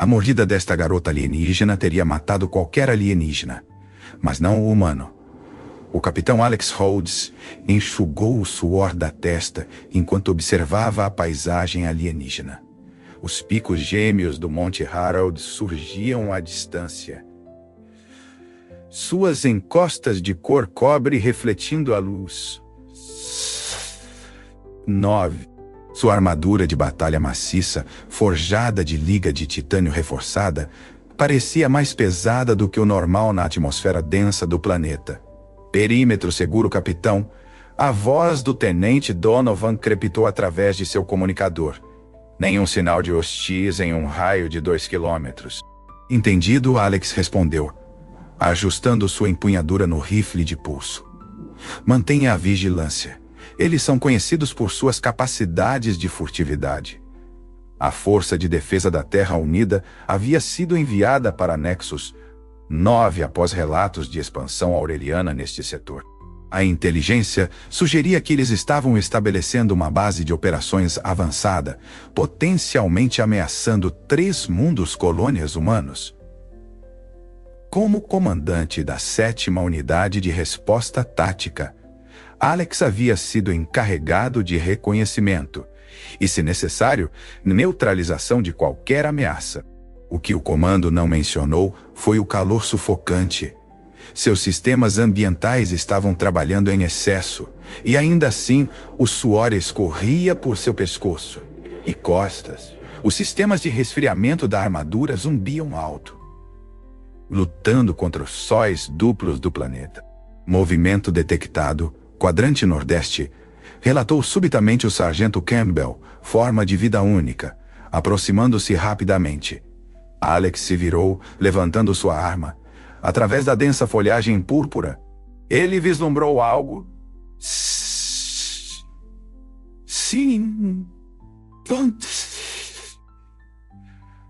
A mordida desta garota alienígena teria matado qualquer alienígena, mas não o humano. O capitão Alex Rhodes enxugou o suor da testa enquanto observava a paisagem alienígena. Os picos gêmeos do Monte Harold surgiam à distância. Suas encostas de cor cobre refletindo a luz. 9. Sua armadura de batalha maciça, forjada de liga de titânio reforçada, parecia mais pesada do que o normal na atmosfera densa do planeta. Perímetro seguro, capitão. A voz do tenente Donovan crepitou através de seu comunicador. Nenhum sinal de hostis em um raio de 2 quilômetros. Entendido, Alex respondeu, ajustando sua empunhadura no rifle de pulso. Mantenha a vigilância. Eles são conhecidos por suas capacidades de furtividade. A Força de Defesa da Terra Unida havia sido enviada para Nexus 9 após relatos de expansão aureliana neste setor. A inteligência sugeria que eles estavam estabelecendo uma base de operações avançada, potencialmente ameaçando 3 mundos colônias humanos. Como comandante da 7ª Unidade de Resposta Tática, Alex havia sido encarregado de reconhecimento e, se necessário, neutralização de qualquer ameaça. O que o comando não mencionou foi o calor sufocante. Seus sistemas ambientais estavam trabalhando em excesso, e ainda assim o suor escorria por seu pescoço e costas. Os sistemas de resfriamento da armadura zumbiam alto, lutando contra os sóis duplos do planeta. Movimento detectado, quadrante nordeste, relatou subitamente o sargento Campbell, forma de vida única, aproximando-se rapidamente. Alex se virou, levantando sua arma. Através da densa folhagem púrpura, ele vislumbrou algo. Sim.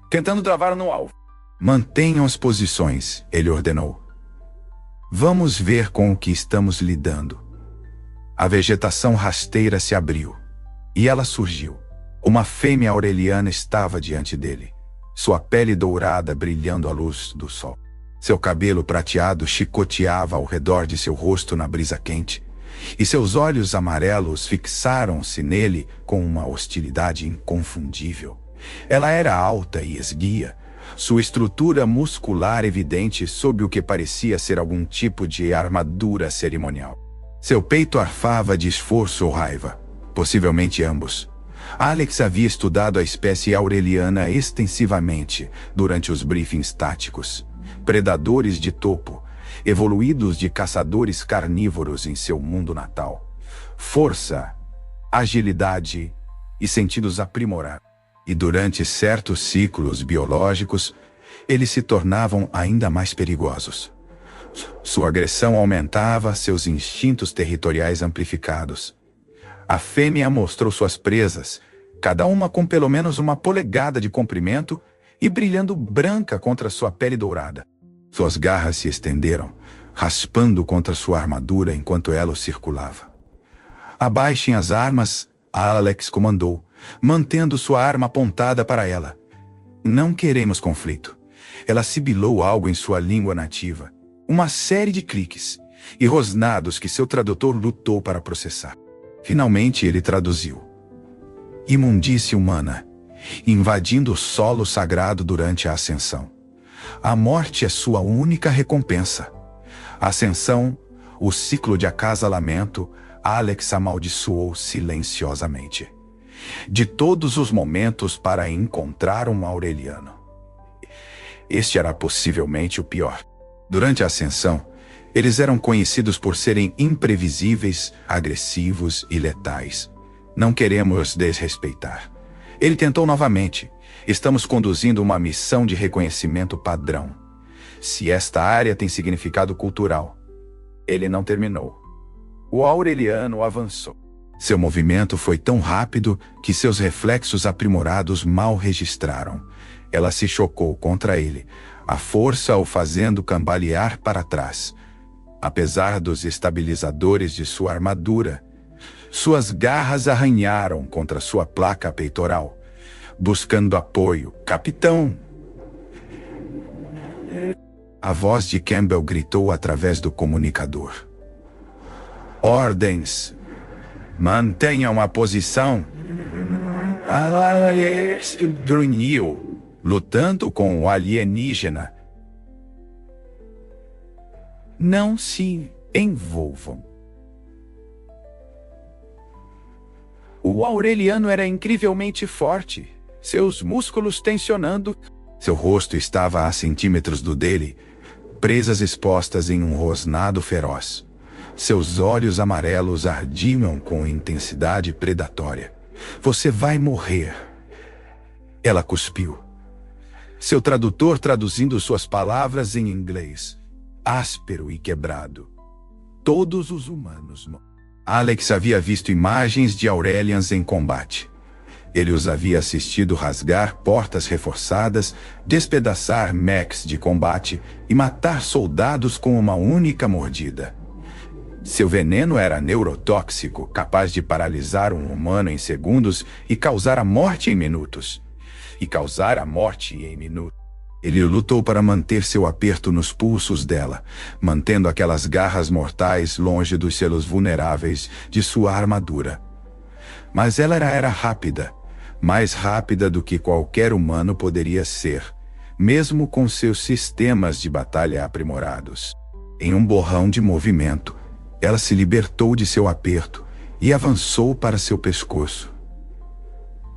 Tentando travar no alvo. Mantenham as posições, ele ordenou. Vamos ver com o que estamos lidando. A vegetação rasteira se abriu, e ela surgiu. Uma fêmea aureliana estava diante dele, sua pele dourada brilhando à luz do sol. Seu cabelo prateado chicoteava ao redor de seu rosto na brisa quente, e seus olhos amarelos fixaram-se nele com uma hostilidade inconfundível. Ela era alta e esguia, sua estrutura muscular evidente sob o que parecia ser algum tipo de armadura cerimonial. Seu peito arfava de esforço ou raiva, possivelmente ambos. Alex havia estudado a espécie aureliana extensivamente durante os briefings táticos. Predadores de topo, evoluídos de caçadores carnívoros em seu mundo natal. Força, agilidade e sentidos aprimorados. E durante certos ciclos biológicos, eles se tornavam ainda mais perigosos. Sua agressão aumentava, seus instintos territoriais amplificados. A fêmea mostrou suas presas, cada uma com pelo menos 1 polegada de comprimento e brilhando branca contra sua pele dourada. Suas garras se estenderam, raspando contra sua armadura enquanto ela o circulava. Abaixem as armas, Alex comandou, mantendo sua arma apontada para ela. Não queremos conflito. Ela sibilou algo em sua língua nativa. Uma série de cliques e rosnados que seu tradutor lutou para processar. Finalmente ele traduziu. Imundície humana, invadindo o solo sagrado durante a ascensão. A morte é sua única recompensa. Ascensão, o ciclo de acasalamento, Alex amaldiçoou silenciosamente. De todos os momentos para encontrar um aureliano, este era possivelmente o pior. Durante a ascensão, eles eram conhecidos por serem imprevisíveis, agressivos e letais. Não queremos desrespeitar. Ele tentou novamente. Estamos conduzindo uma missão de reconhecimento padrão. Se esta área tem significado cultural. Ele não terminou. O aureliano avançou. Seu movimento foi tão rápido que seus reflexos aprimorados mal registraram. Ela se chocou contra ele, a força o fazendo cambalear para trás. Apesar dos estabilizadores de sua armadura, suas garras arranharam contra sua placa peitoral, buscando apoio. Capitão! A voz de Campbell gritou através do comunicador. Ordens. Mantenham a posição. Alex grunhiu, lutando com o alienígena. Não se envolvam. O Aureliano era incrivelmente forte, seus músculos tensionando. Seu rosto estava a centímetros do dele, presas expostas em um rosnado feroz. Seus olhos amarelos ardiam com intensidade predatória. Você vai morrer. Ela cuspiu. Seu tradutor traduzindo suas palavras em inglês, áspero e quebrado. Todos os humanos. Alex havia visto imagens de Aurelians em combate. Ele os havia assistido rasgar portas reforçadas, despedaçar mechs de combate e matar soldados com uma única mordida. Seu veneno era neurotóxico, capaz de paralisar um humano em segundos e causar a morte em minutos. Ele lutou para manter seu aperto nos pulsos dela, mantendo aquelas garras mortais longe dos selos vulneráveis de sua armadura. Mas ela era rápida, mais rápida do que qualquer humano poderia ser, mesmo com seus sistemas de batalha aprimorados. Em um borrão de movimento, ela se libertou de seu aperto e avançou para seu pescoço.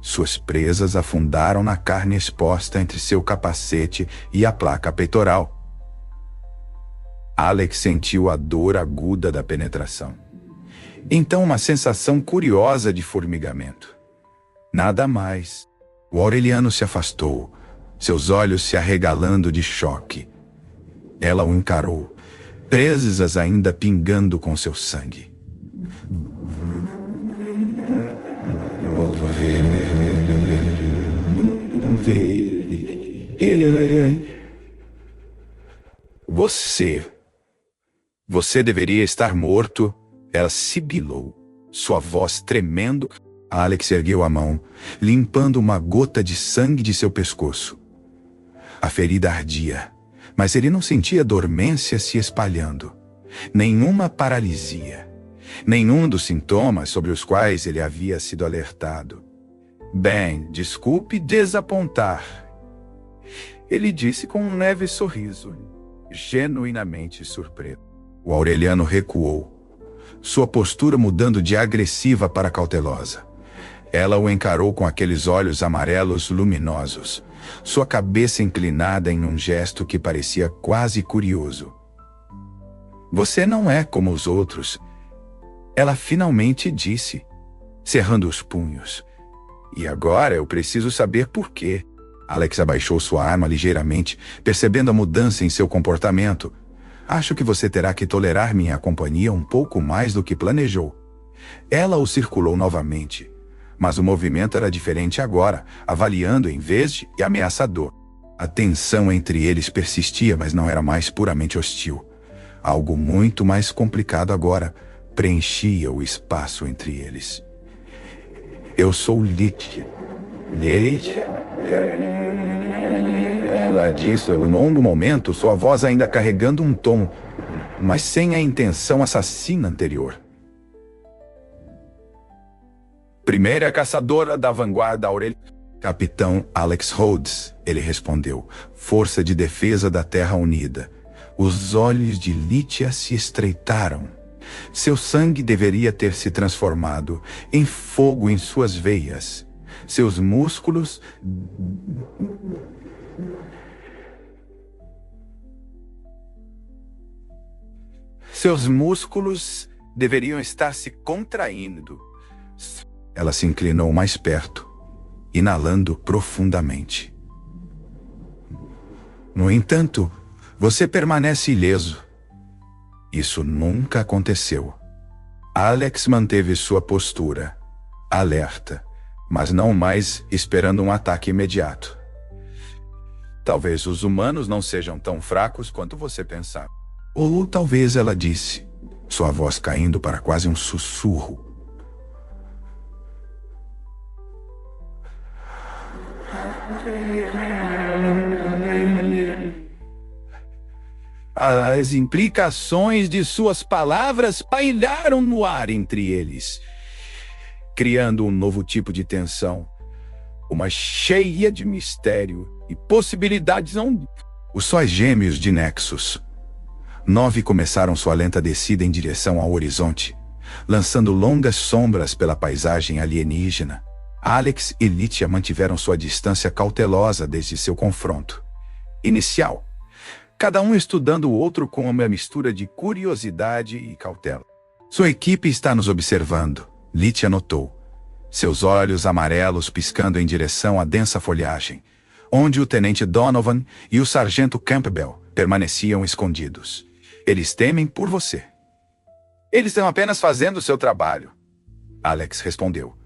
Suas presas afundaram na carne exposta entre seu capacete e a placa peitoral. Alex sentiu a dor aguda da penetração. Então uma sensação curiosa de formigamento. Nada mais. O Aureliano se afastou, seus olhos se arregalando de choque. Ela o encarou, presas ainda pingando com seu sangue. Você deveria estar morto. Ela sibilou, sua voz tremendo. Alex ergueu a mão, limpando uma gota de sangue de seu pescoço. A ferida ardia, mas ele não sentia dormência se espalhando. Nenhuma paralisia. Nenhum dos sintomas sobre os quais ele havia sido alertado. Bem, desculpe desapontar. Ele disse com um leve sorriso, genuinamente surpreso. O Aureliano recuou, sua postura mudando de agressiva para cautelosa. Ela o encarou com aqueles olhos amarelos luminosos, sua cabeça inclinada em um gesto que parecia quase curioso. Você não é como os outros, ela finalmente disse, cerrando os punhos. E agora eu preciso saber por quê. Alex abaixou sua arma ligeiramente, percebendo a mudança em seu comportamento. Acho que você terá que tolerar minha companhia um pouco mais do que planejou. Ela o circulou novamente, mas o movimento era diferente agora, avaliando em vez de ameaçador. A tensão entre eles persistia, mas não era mais puramente hostil. Algo muito mais complicado agora preenchia o espaço entre eles. Eu sou Lítia. Lítia? Ela disse em um longo momento, sua voz ainda carregando um tom, mas sem a intenção assassina anterior. Primeira caçadora da vanguarda Aureliano. Capitão Alex Rhodes, ele respondeu, Força de Defesa da Terra Unida. Os olhos de Lítia se estreitaram. Seu sangue deveria ter se transformado em fogo em suas veias. Seus músculos... Seus músculos deveriam estar se contraindo. Ela se inclinou mais perto, inalando profundamente. No entanto, você permanece ileso. Isso nunca aconteceu. Alex manteve sua postura, alerta, mas não mais esperando um ataque imediato. Talvez os humanos não sejam tão fracos quanto você pensava. Ou talvez ela disse, sua voz caindo para quase um sussurro. As implicações de suas palavras pairaram no ar entre eles, criando um novo tipo de tensão, uma cheia de mistério e possibilidades. Os sóis gêmeos de Nexus 9 começaram sua lenta descida em direção ao horizonte, lançando longas sombras pela paisagem alienígena. Alex e Lítia mantiveram sua distância cautelosa desde seu confronto inicial, cada um estudando o outro com uma mistura de curiosidade e cautela. Sua equipe está nos observando, Lítia notou, seus olhos amarelos piscando em direção à densa folhagem, onde o tenente Donovan e o sargento Campbell permaneciam escondidos. Eles temem por você. Eles estão apenas fazendo seu trabalho, Alex respondeu,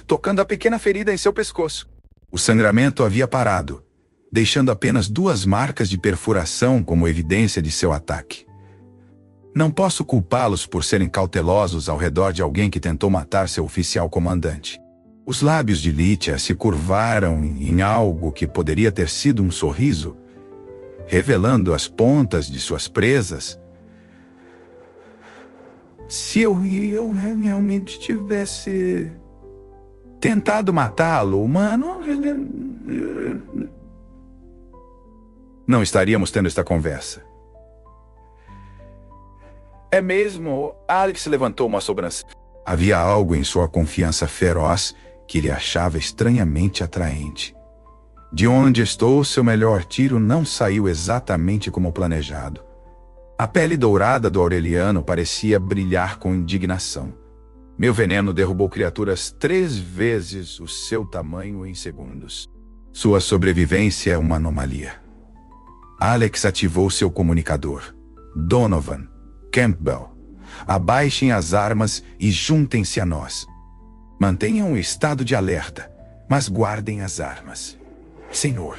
tocando a pequena ferida em seu pescoço. O sangramento havia parado, deixando apenas 2 marcas de perfuração como evidência de seu ataque. Não posso culpá-los por serem cautelosos ao redor de alguém que tentou matar seu oficial comandante. Os lábios de Lítia se curvaram em algo que poderia ter sido um sorriso, revelando as pontas de suas presas. Se eu realmente tivesse tentado matá-lo, mano, não estaríamos tendo esta conversa. É mesmo? Alex levantou uma sobrancelha. Havia algo em sua confiança feroz que ele achava estranhamente atraente. De onde estou, seu melhor tiro não saiu exatamente como planejado. A pele dourada do Aureliano parecia brilhar com indignação. Meu veneno derrubou criaturas 3 vezes o seu tamanho em segundos. Sua sobrevivência é uma anomalia. Alex ativou seu comunicador. Donovan, Campbell, abaixem as armas e juntem-se a nós. Mantenham o estado de alerta, mas guardem as armas. Senhor.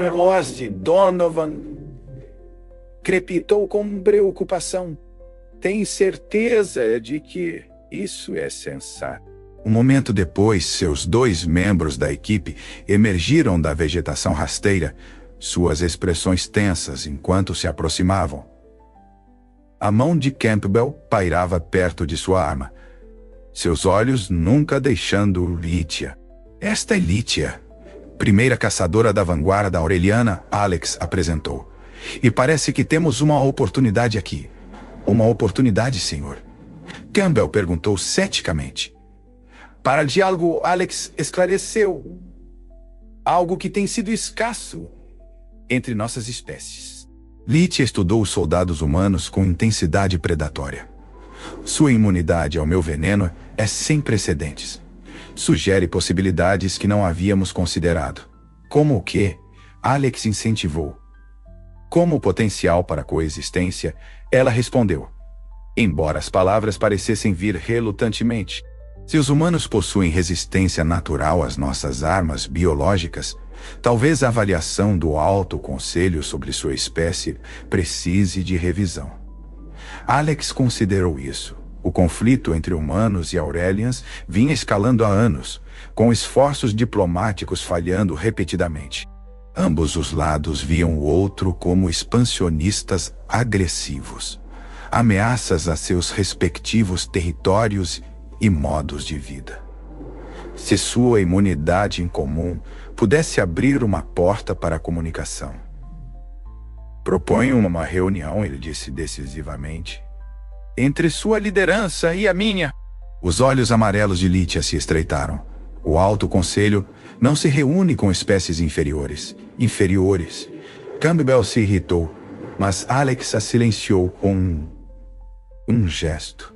A voz de Donovan crepitou com preocupação. Tem certeza de que isso é sensato? Um momento depois, seus 2 membros da equipe emergiram da vegetação rasteira, suas expressões tensas enquanto se aproximavam. A mão de Campbell pairava perto de sua arma, seus olhos nunca deixando Lítia. Esta é Lítia, primeira caçadora da vanguarda aureliana, Alex apresentou. E parece que temos uma oportunidade aqui. Uma oportunidade, senhor? Campbell perguntou ceticamente. Para diálogo, Alex esclareceu. Algo que tem sido escasso entre nossas espécies. Lítia estudou os soldados humanos com intensidade predatória. Sua imunidade ao meu veneno é sem precedentes. Sugere possibilidades que não havíamos considerado. Como o quê? Alex incentivou. Como o potencial para coexistência, ela respondeu. Embora as palavras parecessem vir relutantemente. Se os humanos possuem resistência natural às nossas armas biológicas, talvez a avaliação do Alto Conselho sobre sua espécie precise de revisão. Alex considerou isso. O conflito entre humanos e Aurelians vinha escalando há anos, com esforços diplomáticos falhando repetidamente. Ambos os lados viam o outro como expansionistas agressivos, ameaças a seus respectivos territórios e modos de vida. Se sua imunidade em comum pudesse abrir uma porta para a comunicação. Proponho uma reunião, ele disse decisivamente, entre sua liderança e a minha. Os olhos amarelos de Lítia se estreitaram. O Alto Conselho não se reúne com espécies inferiores. Campbell se irritou, mas Alex a silenciou com um gesto.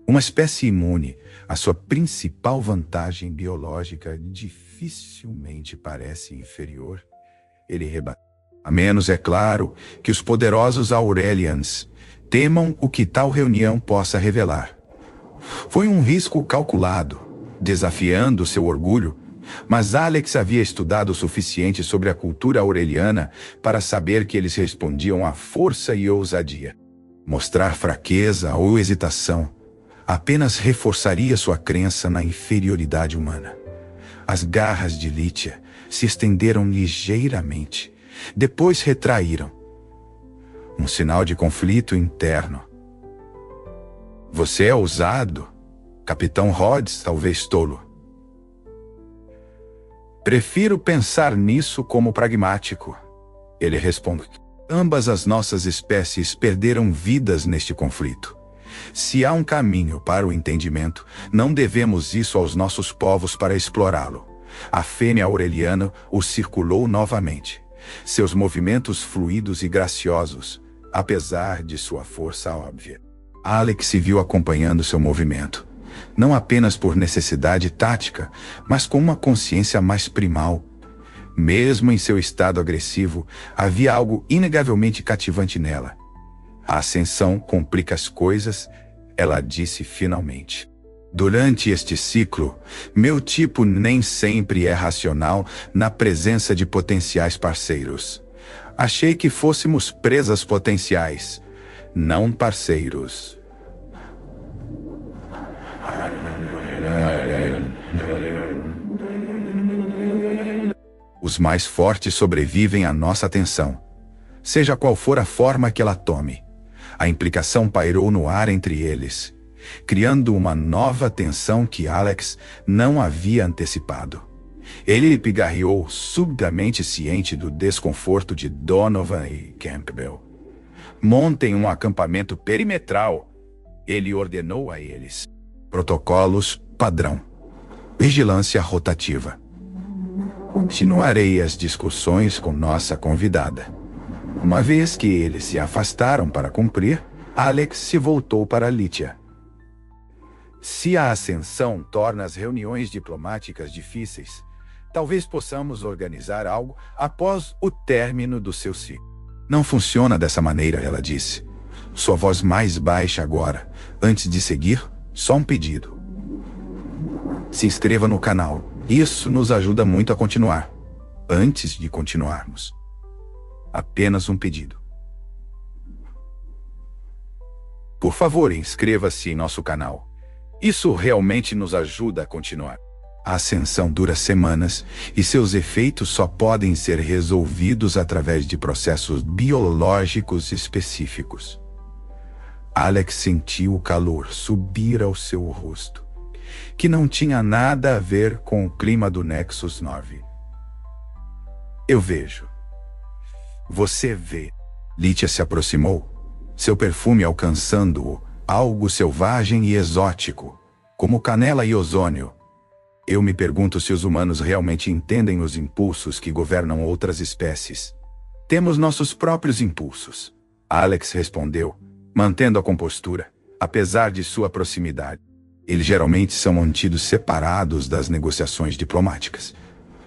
Uma espécie imune, a sua principal vantagem biológica, dificilmente parece inferior. Ele rebateu. A menos, é claro, que os poderosos Aurelians temam o que tal reunião possa revelar. Foi um risco calculado, desafiando seu orgulho, mas Alex havia estudado o suficiente sobre a cultura aureliana para saber que eles respondiam à força e ousadia. Mostrar fraqueza ou hesitação apenas reforçaria sua crença na inferioridade humana. As garras de Lítia se estenderam ligeiramente, depois retraíram. um sinal de conflito interno. Você é ousado, Capitão Rhodes, talvez tolo. Prefiro pensar nisso como pragmático. Ele responde. Ambas as nossas espécies perderam vidas neste conflito. Se há um caminho para o entendimento, não devemos isso aos nossos povos para explorá-lo. A fêmea aureliana o circulou novamente. Seus movimentos fluidos e graciosos, apesar de sua força óbvia. Alex se viu acompanhando seu movimento, não apenas por necessidade tática, mas com uma consciência mais primal. Mesmo em seu estado agressivo, havia algo inegavelmente cativante nela. A ascensão complica as coisas, ela disse finalmente. Durante este ciclo, meu tipo nem sempre é racional na presença de potenciais parceiros. Achei que fôssemos presas potenciais, não parceiros. Os mais fortes sobrevivem à nossa atenção, seja qual for a forma que ela tome. A implicação pairou no ar entre eles, criando uma nova tensão que Alex não havia antecipado. Ele pigarreou, subitamente ciente do desconforto de Donovan e Campbell. Montem um acampamento perimetral, ele ordenou a eles. Protocolos padrão. Vigilância rotativa. Continuarei as discussões com nossa convidada. Uma vez que eles se afastaram para cumprir, Alex se voltou para Lítia. Se a ascensão torna as reuniões diplomáticas difíceis, talvez possamos organizar algo após o término do seu ciclo. Não funciona dessa maneira, ela disse. Sua voz mais baixa agora. Antes de seguir, só um pedido. Se inscreva no canal. Isso nos ajuda muito a continuar. Antes de continuarmos. Apenas um pedido. Por favor, inscreva-se em nosso canal. Isso realmente nos ajuda a continuar. A ascensão dura semanas e seus efeitos só podem ser resolvidos através de processos biológicos específicos. Alex sentiu o calor subir ao seu rosto, que não tinha nada a ver com o clima do Nexus 9. Eu vejo. Você vê. Lítia se aproximou, seu perfume alcançando-o, algo selvagem e exótico, como canela e ozônio. Eu me pergunto se os humanos realmente entendem os impulsos que governam outras espécies. Temos nossos próprios impulsos. Alex respondeu, mantendo a compostura, apesar de sua proximidade. Eles geralmente são mantidos separados das negociações diplomáticas.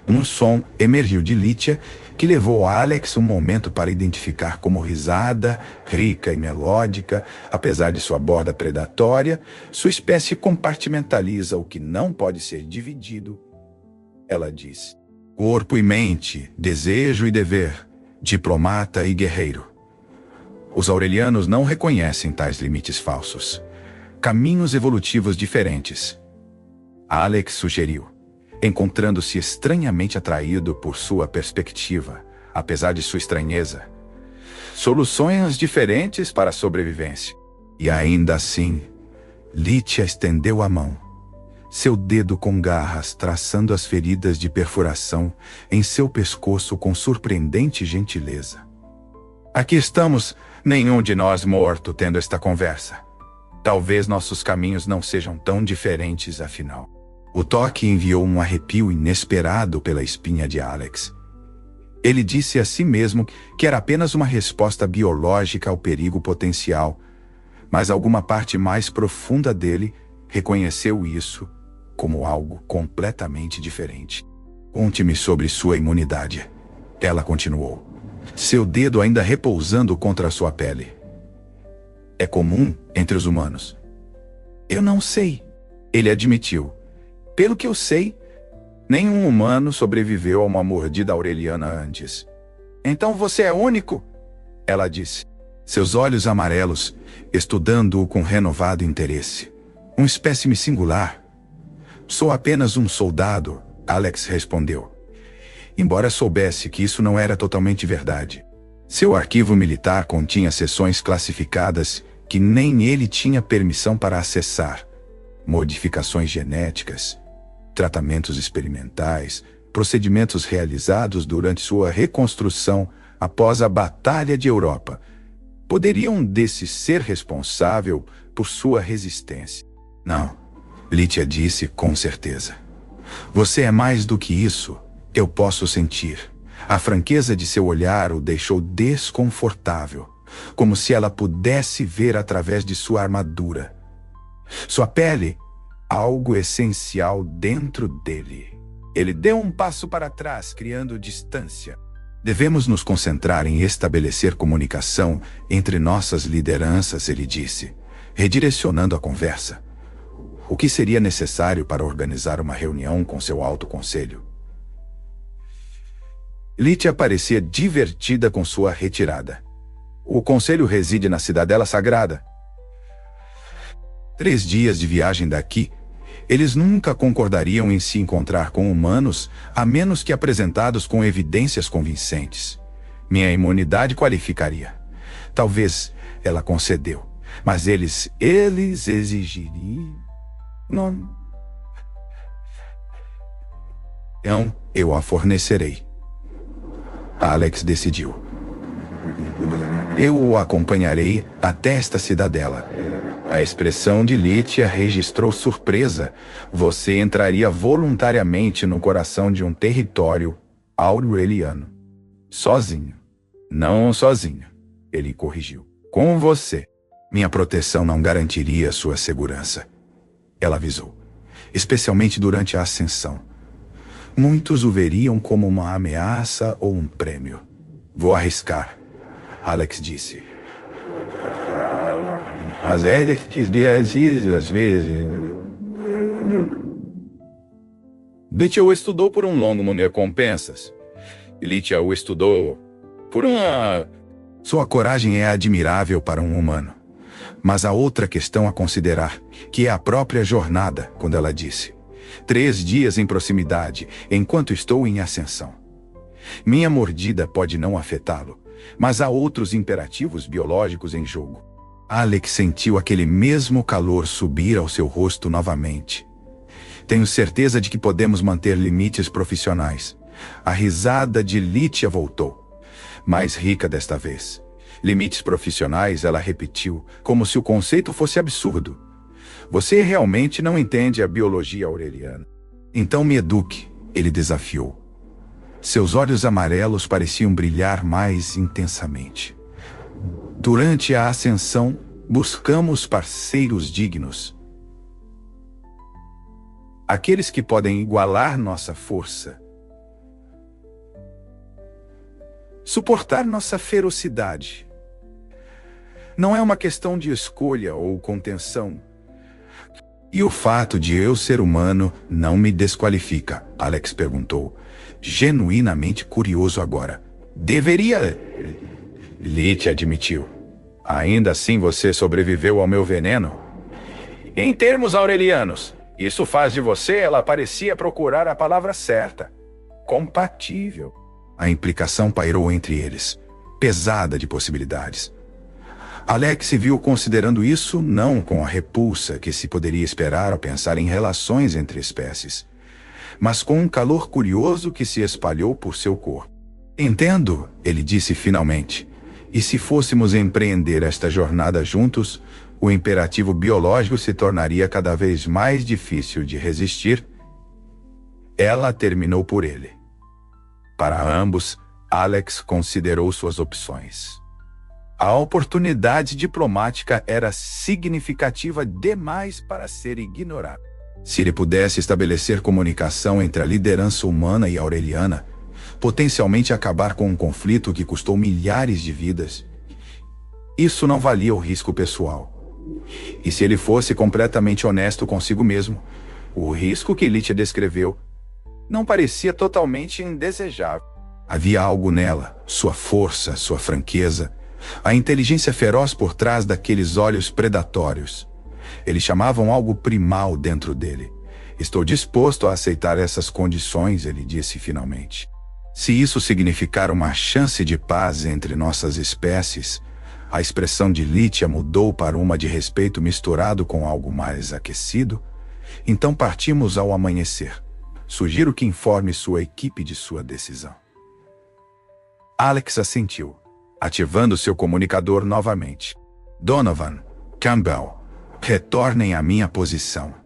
Um som emergiu de Lítia que levou a Alex um momento para identificar como risada, rica e melódica, apesar de sua borda predatória, sua espécie compartimentaliza o que não pode ser dividido. Ela disse: corpo e mente, desejo e dever, diplomata e guerreiro. Os aurelianos não reconhecem tais limites falsos. Caminhos evolutivos diferentes. Alex sugeriu, encontrando-se estranhamente atraído por sua perspectiva, apesar de sua estranheza. Soluções diferentes para a sobrevivência. E ainda assim, Lítia estendeu a mão, seu dedo com garras traçando as feridas de perfuração em seu pescoço com surpreendente gentileza. Aqui estamos, nenhum de nós morto, tendo esta conversa. Talvez nossos caminhos não sejam tão diferentes, afinal. O toque enviou um arrepio inesperado pela espinha de Alex. Ele disse a si mesmo que era apenas uma resposta biológica ao perigo potencial, mas alguma parte mais profunda dele reconheceu isso como algo completamente diferente. Conte-me sobre sua imunidade. Ela continuou, seu dedo ainda repousando contra sua pele. É comum entre os humanos. Eu não sei, ele admitiu. Pelo que eu sei, nenhum humano sobreviveu a uma mordida aureliana antes. Então você é único? Ela disse, seus olhos amarelos estudando-o com renovado interesse. Um espécime singular. Sou apenas um soldado, Alex respondeu. Embora soubesse que isso não era totalmente verdade. Seu arquivo militar continha seções classificadas que nem ele tinha permissão para acessar. Modificações genéticas, tratamentos experimentais, procedimentos realizados durante sua reconstrução após a Batalha de Europa. Poderiam desses ser responsável por sua resistência? Não, Lítia disse com certeza. Você é mais do que isso, eu posso sentir. A franqueza de seu olhar o deixou desconfortável, como se ela pudesse ver através de sua armadura. Sua pele, algo essencial dentro dele. Ele deu um passo para trás, criando distância. Devemos nos concentrar em estabelecer comunicação entre nossas lideranças, ele disse, redirecionando a conversa. O que seria necessário para organizar uma reunião com seu alto conselho? Lítia parecia divertida com sua retirada. O conselho reside na Cidadela Sagrada. 3 dias de viagem daqui. Eles nunca concordariam em se encontrar com humanos, a menos que apresentados com evidências convincentes. Minha imunidade qualificaria. Talvez ela concedeu, mas eles exigiriam. Não. Então, eu a fornecerei. Alex decidiu. Eu o acompanharei até esta cidadela. A expressão de Lítia registrou surpresa. Você entraria voluntariamente no coração de um território aureliano. Sozinho. Não sozinho, ele corrigiu. Com você. Minha proteção não garantiria sua segurança. Ela avisou. Especialmente durante a ascensão. Muitos o veriam como uma ameaça ou um prêmio. Vou arriscar, Alex disse. Mas Alex diz às vezes... Lítia o estudou por um longo ano de recompensas. Lítia o estudou por uma... Sua coragem é admirável para um humano. Mas há outra questão a considerar, que é a própria jornada, quando ela disse. 3 dias em proximidade, enquanto estou em ascensão. Minha mordida pode não afetá-lo, mas há outros imperativos biológicos em jogo. Alex sentiu aquele mesmo calor subir ao seu rosto novamente. Tenho certeza de que podemos manter limites profissionais. A risada de Lítia voltou, mais rica desta vez. Limites profissionais, ela repetiu, como se o conceito fosse absurdo. Você realmente não entende a biologia aureliana. Então me eduque, ele desafiou. Seus olhos amarelos pareciam brilhar mais intensamente. Durante a ascensão, buscamos parceiros dignos. Aqueles que podem igualar nossa força. Suportar nossa ferocidade. Não é uma questão de escolha ou contenção. E o fato de eu ser humano não me desqualifica, Alex perguntou, genuinamente curioso agora. Deveria... Lítia admitiu. Ainda assim você sobreviveu ao meu veneno? Em termos aurelianos, isso faz de você, ela parecia procurar a palavra certa. Compatível. A implicação pairou entre eles, pesada de possibilidades. Alex se viu considerando isso não com a repulsa que se poderia esperar ao pensar em relações entre espécies, mas com um calor curioso que se espalhou por seu corpo. Entendo, ele disse finalmente, e se fôssemos empreender esta jornada juntos, o imperativo biológico se tornaria cada vez mais difícil de resistir. Ela terminou por ele. Para ambos, Alex considerou suas opções. A oportunidade diplomática era significativa demais para ser ignorada. Se ele pudesse estabelecer comunicação entre a liderança humana e aureliana, potencialmente acabar com um conflito que custou milhares de vidas, isso não valia o risco pessoal. E se ele fosse completamente honesto consigo mesmo, o risco que Lítia descreveu não parecia totalmente indesejável. Havia algo nela, sua força, sua franqueza, a inteligência feroz por trás daqueles olhos predatórios. Eles chamavam algo primal dentro dele. Estou disposto a aceitar essas condições, ele disse finalmente. Se isso significar uma chance de paz entre nossas espécies, a expressão de Lítia mudou para uma de respeito misturado com algo mais aquecido. Então partimos ao amanhecer. Sugiro que informe sua equipe de sua decisão. Alex assentiu, ativando seu comunicador novamente. Donovan, Campbell, retornem à minha posição.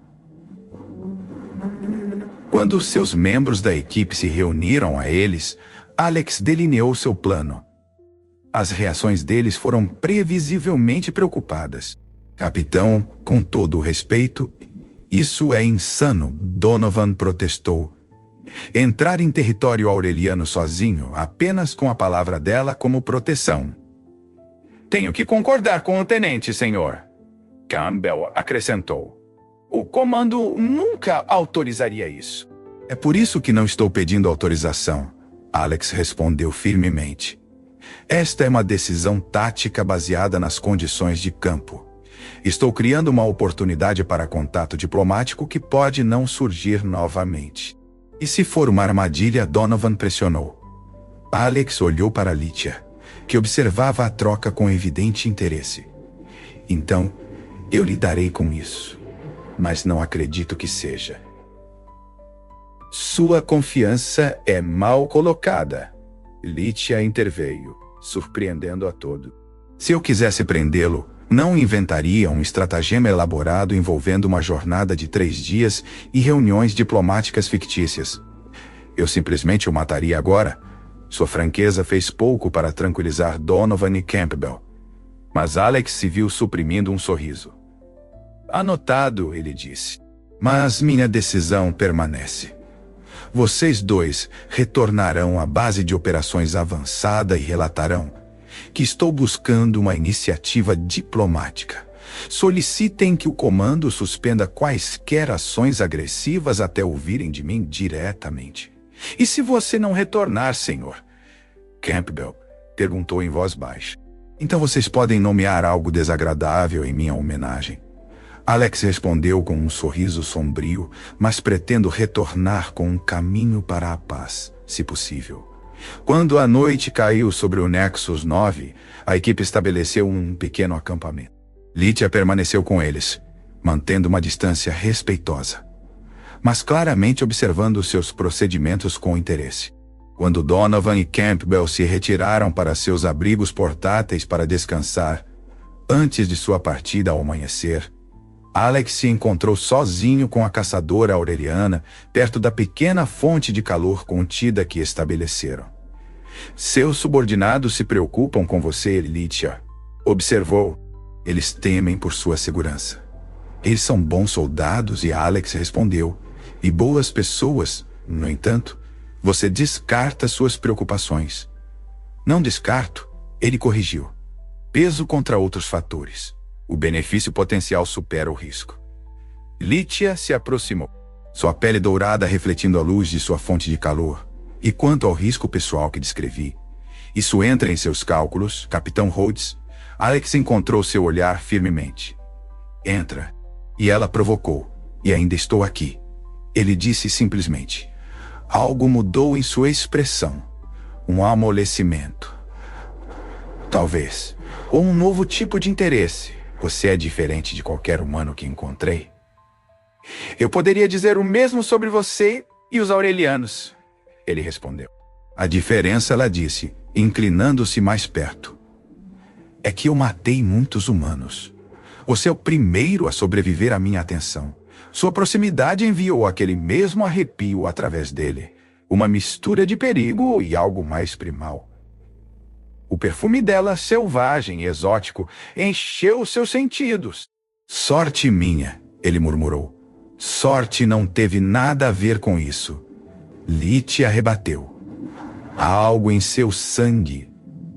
Quando seus membros da equipe se reuniram a eles, Alex delineou seu plano. As reações deles foram previsivelmente preocupadas. Capitão, com todo o respeito, isso é insano, Donovan protestou. Entrar em território aureliano sozinho, apenas com a palavra dela como proteção. Tenho que concordar com o tenente, senhor. Campbell acrescentou. O comando nunca autorizaria isso. É por isso que não estou pedindo autorização, Alex respondeu firmemente. Esta é uma decisão tática baseada nas condições de campo. Estou criando uma oportunidade para contato diplomático que pode não surgir novamente. E se for uma armadilha, Donovan pressionou. Alex olhou para Lítia, que observava a troca com evidente interesse. Então, eu lidarei com isso, mas não acredito que seja. Sua confiança é mal colocada. Lítia interveio, surpreendendo a todos. Se eu quisesse prendê-lo, não inventaria um estratagema elaborado envolvendo uma jornada de 3 dias e reuniões diplomáticas fictícias. Eu simplesmente o mataria agora. Sua franqueza fez pouco para tranquilizar Donovan e Campbell. Mas Alex se viu suprimindo um sorriso. Anotado, ele disse. Mas minha decisão permanece. Vocês dois retornarão à base de operações avançada e relatarão que estou buscando uma iniciativa diplomática. Solicitem que o comando suspenda quaisquer ações agressivas até ouvirem de mim diretamente. E se você não retornar, senhor? Campbell perguntou em voz baixa. Então vocês podem nomear algo desagradável em minha homenagem. Alex respondeu com um sorriso sombrio, mas pretendo retornar com um caminho para a paz, se possível. Quando a noite caiu sobre o Nexus 9, a equipe estabeleceu um pequeno acampamento. Lítia permaneceu com eles, mantendo uma distância respeitosa, mas claramente observando seus procedimentos com interesse. Quando Donovan e Campbell se retiraram para seus abrigos portáteis para descansar, antes de sua partida ao amanhecer, Alex se encontrou sozinho com a caçadora aureliana perto da pequena fonte de calor contida que estabeleceram. Seus subordinados se preocupam com você, Lítia, observou. Eles temem por sua segurança. Eles são bons soldados, e Alex respondeu. E boas pessoas, no entanto, você descarta suas preocupações. Não descarto, ele corrigiu. Peso contra outros fatores. O benefício potencial supera o risco. Lítia se aproximou, sua pele dourada refletindo a luz de sua fonte de calor. E quanto ao risco pessoal que descrevi, isso entra em seus cálculos, Capitão Rhodes? Alex encontrou seu olhar firmemente. Entra. E ela provocou. E ainda estou aqui. Ele disse simplesmente. Algo mudou em sua expressão. Um amolecimento. Talvez. Ou um novo tipo de interesse. Você é diferente de qualquer humano que encontrei. Eu poderia dizer o mesmo sobre você e os aurelianos, ele respondeu. A diferença, ela disse, inclinando-se mais perto, é que eu matei muitos humanos. Você é o primeiro a sobreviver à minha atenção. Sua proximidade enviou aquele mesmo arrepio através dele. Uma mistura de perigo e algo mais primal. O perfume dela, selvagem e exótico, encheu seus sentidos. Sorte minha, ele murmurou. Sorte não teve nada a ver com isso. Lítia rebateu. Há algo em seu sangue,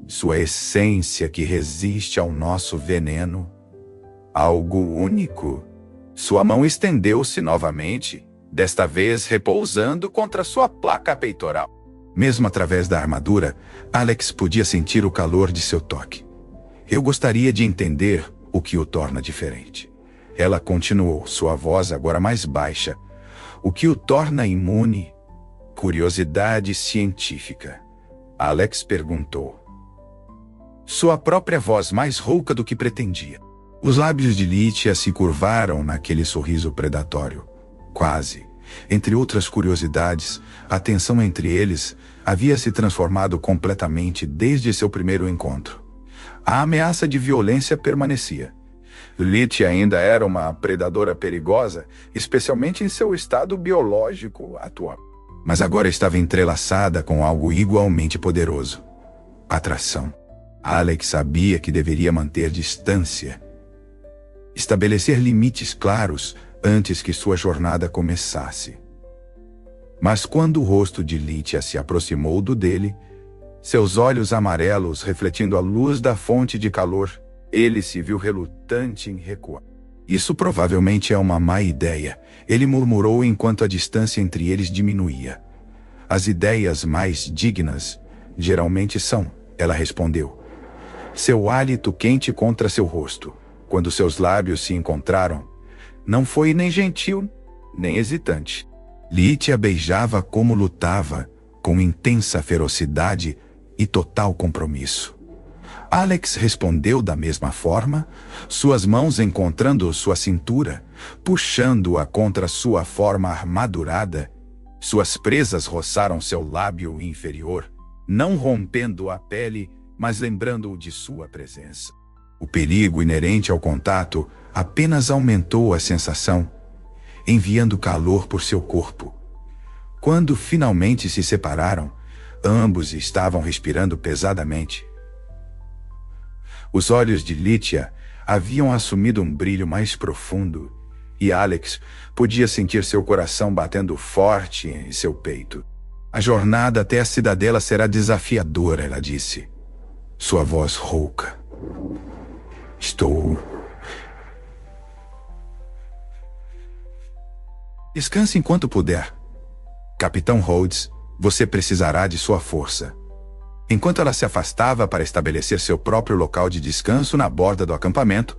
sua essência que resiste ao nosso veneno. Algo único. Sua mão estendeu-se novamente, desta vez repousando contra sua placa peitoral. Mesmo através da armadura, Alex podia sentir o calor de seu toque. Eu gostaria de entender o que o torna diferente. Ela continuou, sua voz agora mais baixa. O que o torna imune? curiosidade científica. Alex perguntou. Sua própria voz mais rouca do que pretendia. Os lábios de Lítia se curvaram naquele sorriso predatório. Quase. Entre outras curiosidades, a tensão entre eles havia se transformado completamente desde seu primeiro encontro. A ameaça de violência permanecia. Lítia ainda era uma predadora perigosa, especialmente em seu estado biológico atual. Mas agora estava entrelaçada com algo igualmente poderoso. Atração. Alex sabia que deveria manter distância. Estabelecer limites claros antes que sua jornada começasse. Mas quando o rosto de Lítia se aproximou do dele, seus olhos amarelos refletindo a luz da fonte de calor, ele se viu relutante em recuar. Isso provavelmente é uma má ideia, ele murmurou enquanto a distância entre eles diminuía. As ideias mais dignas geralmente são, ela respondeu. Seu hálito quente contra seu rosto, quando seus lábios se encontraram, não foi nem gentil, nem hesitante. Lítia beijava como lutava, com intensa ferocidade e total compromisso. Alex respondeu da mesma forma, suas mãos encontrando sua cintura, puxando-a contra sua forma armadurada. Suas presas roçaram seu lábio inferior, não rompendo a pele, mas lembrando-o de sua presença. O perigo inerente ao contato apenas aumentou a sensação, enviando calor por seu corpo. Quando finalmente se separaram, ambos estavam respirando pesadamente. Os olhos de Lítia haviam assumido um brilho mais profundo, e Alex podia sentir seu coração batendo forte em seu peito. A jornada até a cidadela será desafiadora, ela disse. Sua voz rouca. Descanse enquanto puder. Capitão Rhodes, você precisará de sua força. Enquanto ela se afastava para estabelecer seu próprio local de descanso na borda do acampamento,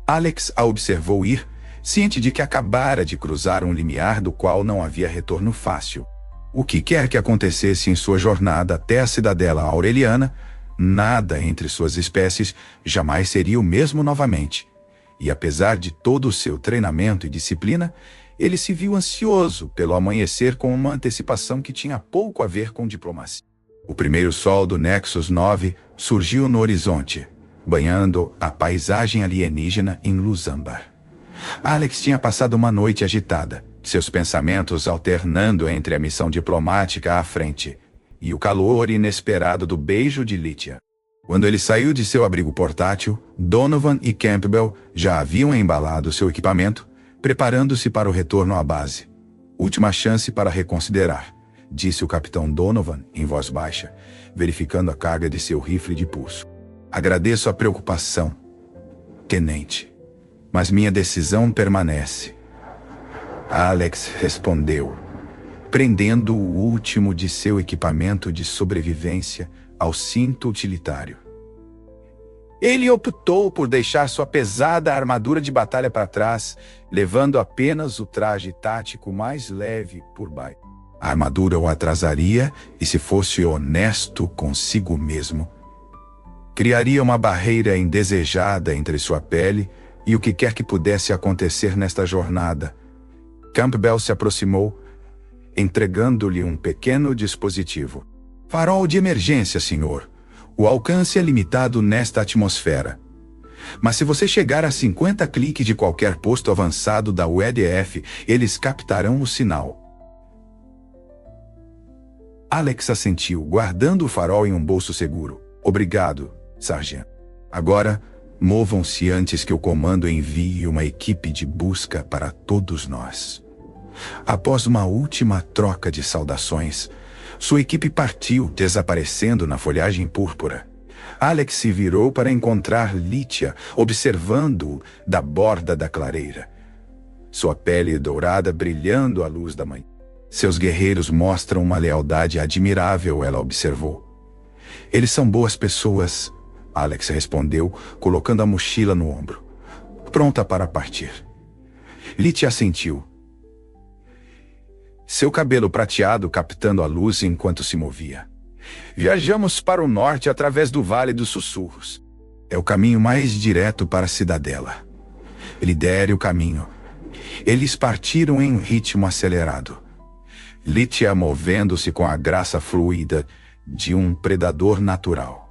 Alex a observou ir, ciente de que acabara de cruzar um limiar do qual não havia retorno fácil. O que quer que acontecesse em sua jornada até a cidadela aureliana, nada entre suas espécies jamais seria o mesmo novamente. E apesar de todo o seu treinamento e disciplina, ele se viu ansioso pelo amanhecer com uma antecipação que tinha pouco a ver com diplomacia. O primeiro sol do Nexus 9 surgiu no horizonte, banhando a paisagem alienígena em luz âmbar. Alex tinha passado uma noite agitada, seus pensamentos alternando entre a missão diplomática à frente e o calor inesperado do beijo de Lítia. Quando ele saiu de seu abrigo portátil, Donovan e Campbell já haviam embalado seu equipamento, preparando-se para o retorno à base. Última chance para reconsiderar, disse o capitão Donovan em voz baixa, verificando a carga de seu rifle de pulso. Agradeço a preocupação, tenente, mas minha decisão permanece. Alex respondeu, prendendo o último de seu equipamento de sobrevivência ao cinto utilitário. Ele optou por deixar sua pesada armadura de batalha para trás, levando apenas o traje tático mais leve por baixo. A armadura o atrasaria e, se fosse honesto consigo mesmo, criaria uma barreira indesejada entre sua pele e o que quer que pudesse acontecer nesta jornada. Campbell se aproximou, entregando-lhe um pequeno dispositivo. Farol de emergência, senhor. O alcance é limitado nesta atmosfera. Mas se você chegar a 50 cliques de qualquer posto avançado da UEDF, eles captarão o sinal. Alex assentiu, guardando o farol em um bolso seguro. Obrigado, sargento. Agora, movam-se antes que o comando envie uma equipe de busca para todos nós. Após uma última troca de saudações, sua equipe partiu, desaparecendo na folhagem púrpura. Alex se virou para encontrar Lítia, observando-o da borda da clareira. Sua pele dourada brilhando à luz da manhã. Seus guerreiros mostram uma lealdade admirável, ela observou. Eles são boas pessoas, Alex respondeu, colocando a mochila no ombro. Pronta para partir. Lítia assentiu. seu cabelo prateado captando a luz enquanto se movia. Viajamos para o norte através do Vale dos Sussurros. É o caminho mais direto para a cidadela. Lidere o caminho. Eles partiram em um ritmo acelerado. Lítia movendo-se com a graça fluida de um predador natural.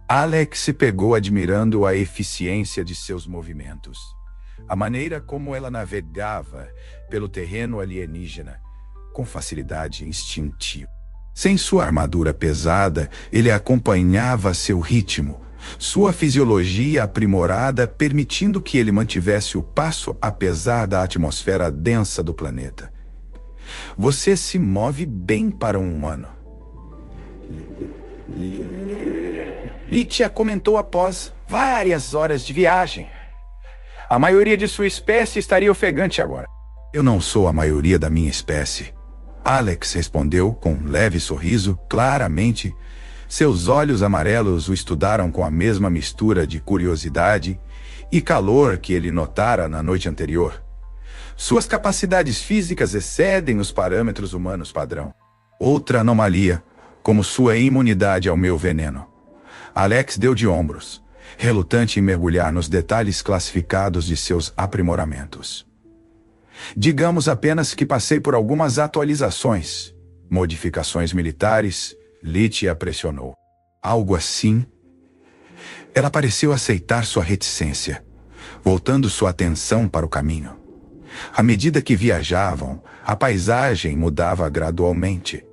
Alex se pegou admirando a eficiência de seus movimentos. A maneira como ela navegava pelo terreno alienígena, com facilidade instintiva. Sem sua armadura pesada, ele acompanhava seu ritmo, sua fisiologia aprimorada, permitindo que ele mantivesse o passo apesar da atmosfera densa do planeta. Você se move bem para um humano. Lítia comentou após várias horas de viagem. A maioria de sua espécie estaria ofegante agora. Eu não sou a maioria da minha espécie. Alex respondeu com um leve sorriso, claramente. Seus olhos amarelos o estudaram com a mesma mistura de curiosidade e calor que ele notara na noite anterior. Suas capacidades físicas excedem os parâmetros humanos padrão. Outra anomalia, como sua imunidade ao meu veneno. Alex deu de ombros, relutante em mergulhar nos detalhes classificados de seus aprimoramentos. Digamos apenas que passei por algumas atualizações, modificações militares. Lítia pressionou. Algo assim? Ela pareceu aceitar sua reticência, voltando sua atenção para o caminho. À medida que viajavam, a paisagem mudava gradualmente.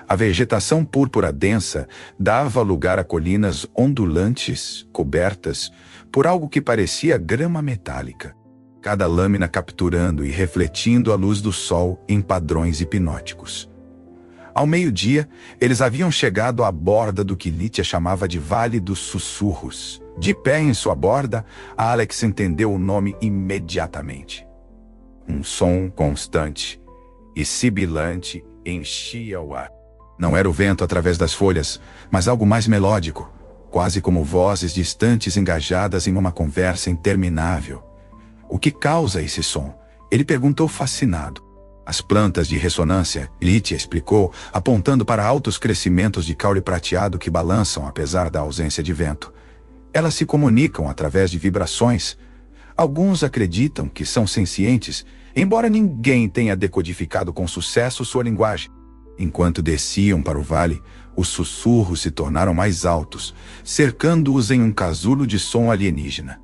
A vegetação púrpura densa dava lugar a colinas ondulantes, cobertas por algo que parecia grama metálica, cada lâmina capturando e refletindo a luz do sol em padrões hipnóticos. Ao meio-dia, eles haviam chegado à borda do que Lítia chamava de Vale dos Sussurros. De pé em sua borda, Alex entendeu o nome imediatamente. Um som constante e sibilante enchia o ar. Não era o vento através das folhas, mas algo mais melódico, quase como vozes distantes engajadas em uma conversa interminável. O que causa esse som? Ele perguntou fascinado. As plantas de ressonância, Lítia explicou, apontando para altos crescimentos de caule prateado que balançam apesar da ausência de vento. Elas se comunicam através de vibrações. Alguns acreditam que são sencientes, embora ninguém tenha decodificado com sucesso sua linguagem. Enquanto desciam para o vale, os sussurros se tornaram mais altos, cercando-os em um casulo de som alienígena.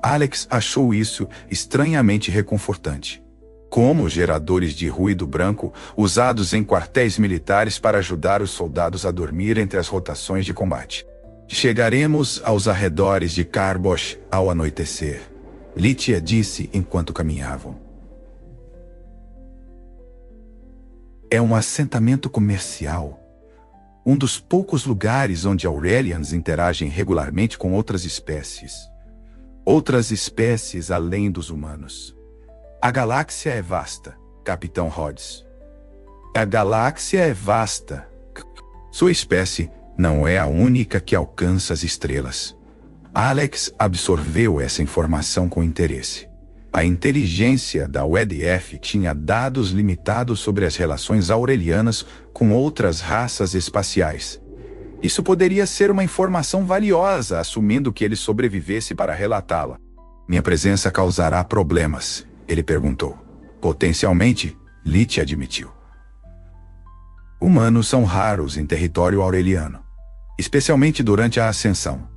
Alex achou isso estranhamente reconfortante. Como geradores de ruído branco usados em quartéis militares para ajudar os soldados a dormir entre as rotações de combate. Chegaremos aos arredores de Carbosh ao anoitecer, Lítia disse enquanto caminhavam. É um assentamento comercial, um dos poucos lugares onde Aurelians interagem regularmente com outras espécies além dos humanos. A galáxia é vasta, Capitão Rhodes. A galáxia é vasta. Sua espécie não é a única que alcança as estrelas. Alex absorveu essa informação com interesse. A inteligência da UEDF tinha dados limitados sobre as relações aurelianas com outras raças espaciais. Isso poderia ser uma informação valiosa, assumindo que ele sobrevivesse para relatá-la. Minha presença causará problemas, ele perguntou. Potencialmente, Lítia admitiu. Humanos são raros em território aureliano, especialmente durante a ascensão.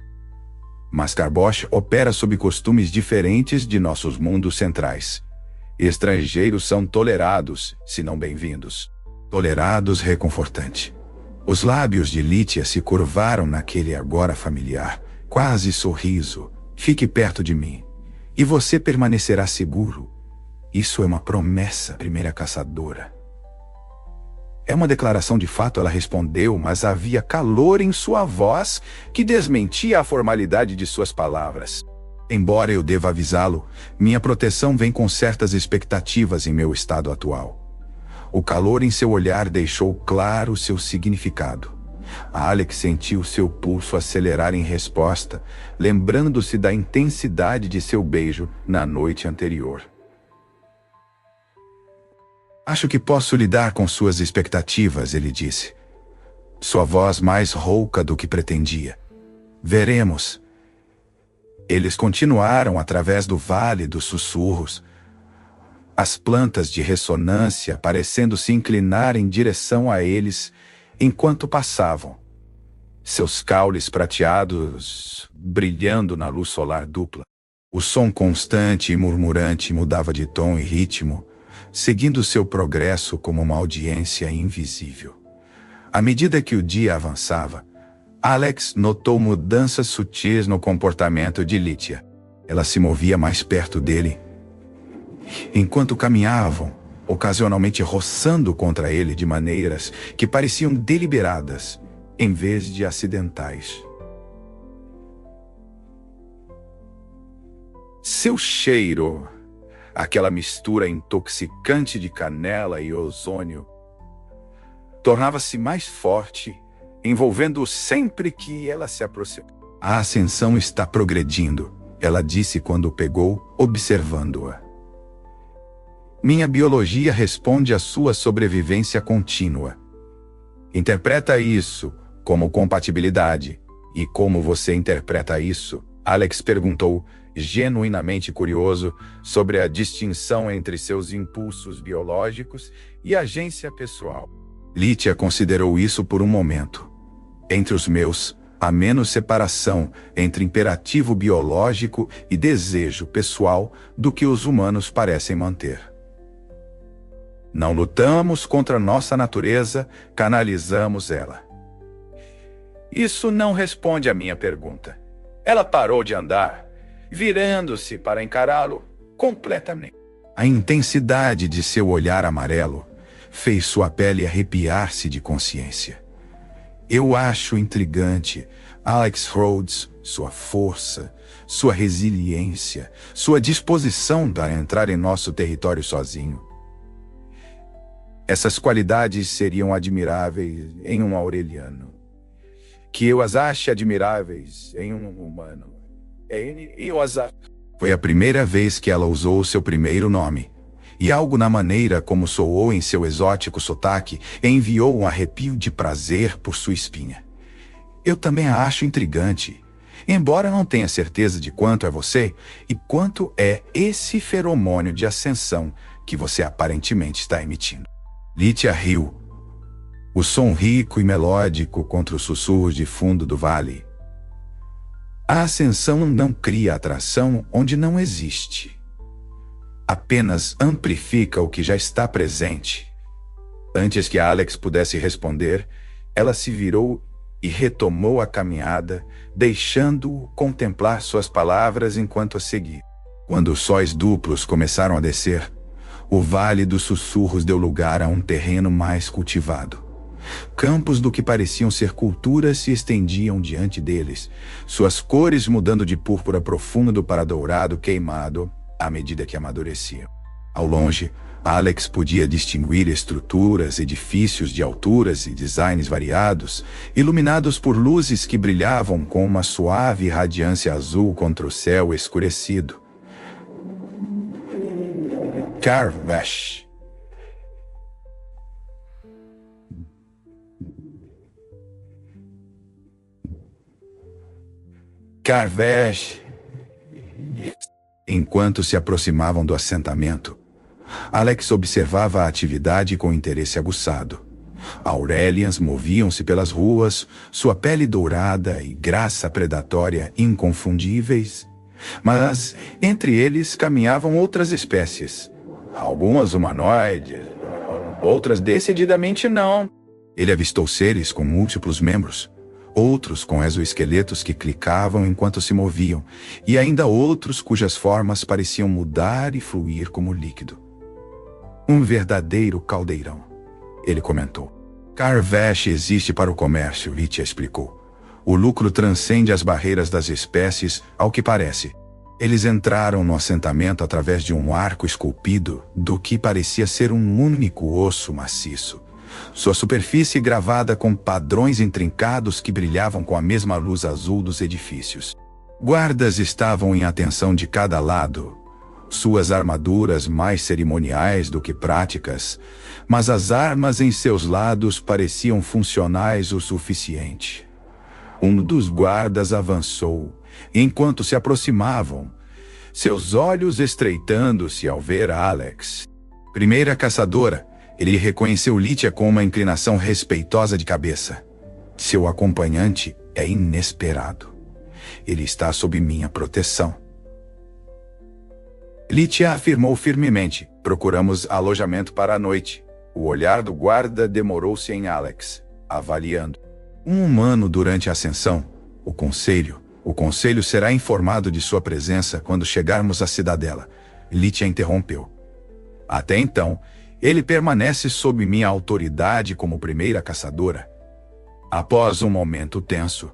Mas Carbosh opera sob costumes diferentes de nossos mundos centrais. Estrangeiros são tolerados, se não bem-vindos. Tolerados reconfortante. Os lábios de Lítia se curvaram naquele agora familiar, quase sorriso. Fique perto de mim, e você permanecerá seguro. Isso é uma promessa, primeira caçadora. É uma declaração de fato, ela respondeu, mas havia calor em sua voz que desmentia a formalidade de suas palavras. Embora eu deva avisá-lo, minha proteção vem com certas expectativas em meu estado atual. O calor em seu olhar deixou claro seu significado. Alex sentiu seu pulso acelerar em resposta, lembrando-se da intensidade de seu beijo na noite anterior. Acho que posso lidar com suas expectativas, ele disse. Sua voz mais rouca do que pretendia. Veremos. Eles continuaram através do Vale dos Sussurros, as plantas de ressonância parecendo se inclinar em direção a eles enquanto passavam, seus caules prateados brilhando na luz solar dupla. O som constante e murmurante mudava de tom e ritmo, seguindo seu progresso como uma audiência invisível. À medida que o dia avançava, Alex notou mudanças sutis no comportamento de Lítia. Ela se movia mais perto dele, enquanto caminhavam, ocasionalmente roçando contra ele de maneiras que pareciam deliberadas, em vez de acidentais. Seu cheiro, aquela mistura intoxicante de canela e ozônio, tornava-se mais forte, envolvendo-o sempre que ela se aproximava. A ascensão está progredindo, ela disse quando o pegou, observando-a. Minha biologia responde à sua sobrevivência contínua. Interpreta isso como compatibilidade. E como você interpreta isso? Alex perguntou, genuinamente curioso sobre a distinção entre seus impulsos biológicos e agência pessoal. Lítia considerou isso por um momento. Entre os meus, há menos separação entre imperativo biológico e desejo pessoal do que os humanos parecem manter. Não lutamos contra nossa natureza, canalizamos ela. Isso não responde à minha pergunta. Ela parou de andar, virando-se para encará-lo completamente. A intensidade de seu olhar amarelo fez sua pele arrepiar-se de consciência. Eu acho intrigante, Alex Rhodes, sua força, sua resiliência, sua disposição para entrar em nosso território sozinho. Essas qualidades seriam admiráveis em um Aureliano. Que eu as ache admiráveis em um humano. Eu as acho. Foi a primeira vez que ela usou seu primeiro nome. E algo na maneira como soou em seu exótico sotaque enviou um arrepio de prazer por sua espinha. Eu também a acho intrigante, embora não tenha certeza de quanto é você e quanto é esse feromônio de ascensão que você aparentemente está emitindo. Lítia riu. O som rico e melódico contra os sussurros de fundo do vale. A ascensão não cria atração onde não existe. Apenas amplifica o que já está presente. Antes que Alex pudesse responder, ela se virou e retomou a caminhada, deixando-o contemplar suas palavras enquanto a seguia. Quando os sóis duplos começaram a descer, o Vale dos Sussurros deu lugar a um terreno mais cultivado. Campos do que pareciam ser culturas se estendiam diante deles, suas cores mudando de púrpura profundo para dourado queimado à medida que amadureciam. Ao longe, Alex podia distinguir estruturas, edifícios de alturas e designs variados, iluminados por luzes que brilhavam com uma suave radiância azul contra o céu escurecido. Carvesh. Enquanto se aproximavam do assentamento, Alex observava a atividade com interesse aguçado. Aurelians moviam-se pelas ruas, sua pele dourada e graça predatória inconfundíveis, mas entre eles caminhavam outras espécies. Algumas humanoides, outras decididamente não. Ele avistou seres com múltiplos membros, outros com exoesqueletos que clicavam enquanto se moviam, e ainda outros cujas formas pareciam mudar e fluir como líquido. Um verdadeiro caldeirão, ele comentou. Carvesh existe para o comércio, Lítia explicou. O lucro transcende as barreiras das espécies, ao que parece. Eles entraram no assentamento através de um arco esculpido do que parecia ser um único osso maciço. Sua superfície gravada com padrões intrincados que brilhavam com a mesma luz azul dos edifícios. Guardas estavam em atenção de cada lado, suas armaduras mais cerimoniais do que práticas, mas as armas em seus lados pareciam funcionais o suficiente. Um dos guardas avançou, enquanto se aproximavam, seus olhos estreitando-se ao ver Alex. Primeira caçadora, ele reconheceu Lítia com uma inclinação respeitosa de cabeça. Seu acompanhante é inesperado. Ele está sob minha proteção. Lítia afirmou firmemente. Procuramos alojamento para a noite. O olhar do guarda demorou-se em Alex, avaliando. Um humano durante a ascensão. O conselho será informado de sua presença quando chegarmos à cidadela. Lítia interrompeu. Até então, ele permanece sob minha autoridade como primeira caçadora. Após um momento tenso,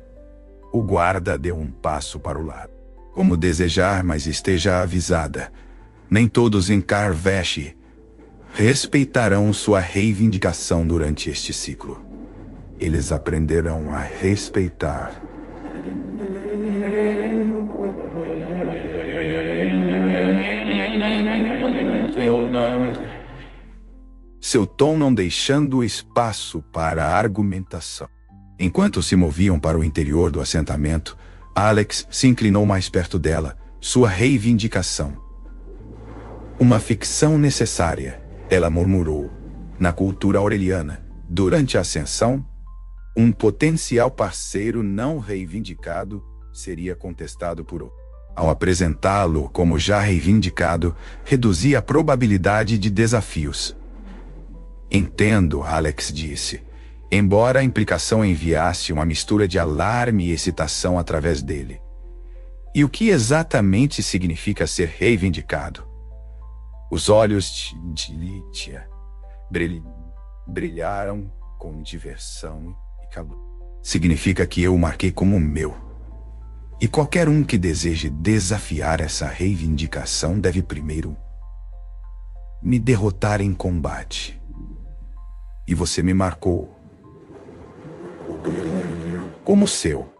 o guarda deu um passo para o lado. Como desejar, mas esteja avisada. Nem todos em Carvesh respeitarão sua reivindicação durante este ciclo. Eles aprenderão a respeitar. Seu tom não deixando espaço para argumentação. Enquanto se moviam para o interior do assentamento, Alex se inclinou mais perto dela, sua reivindicação. Uma ficção necessária, ela murmurou. Na cultura aureliana, durante a ascensão, um potencial parceiro não reivindicado seria contestado por outro. Ao apresentá-lo como já reivindicado, reduzia a probabilidade de desafios. Entendo, Alex disse, embora a implicação enviasse uma mistura de alarme e excitação através dele. E o que exatamente significa ser reivindicado? Os olhos de Lítia brilharam com diversão e calor. Significa que eu o marquei como meu. E qualquer um que deseje desafiar essa reivindicação deve primeiro me derrotar em combate. E você me marcou como seu.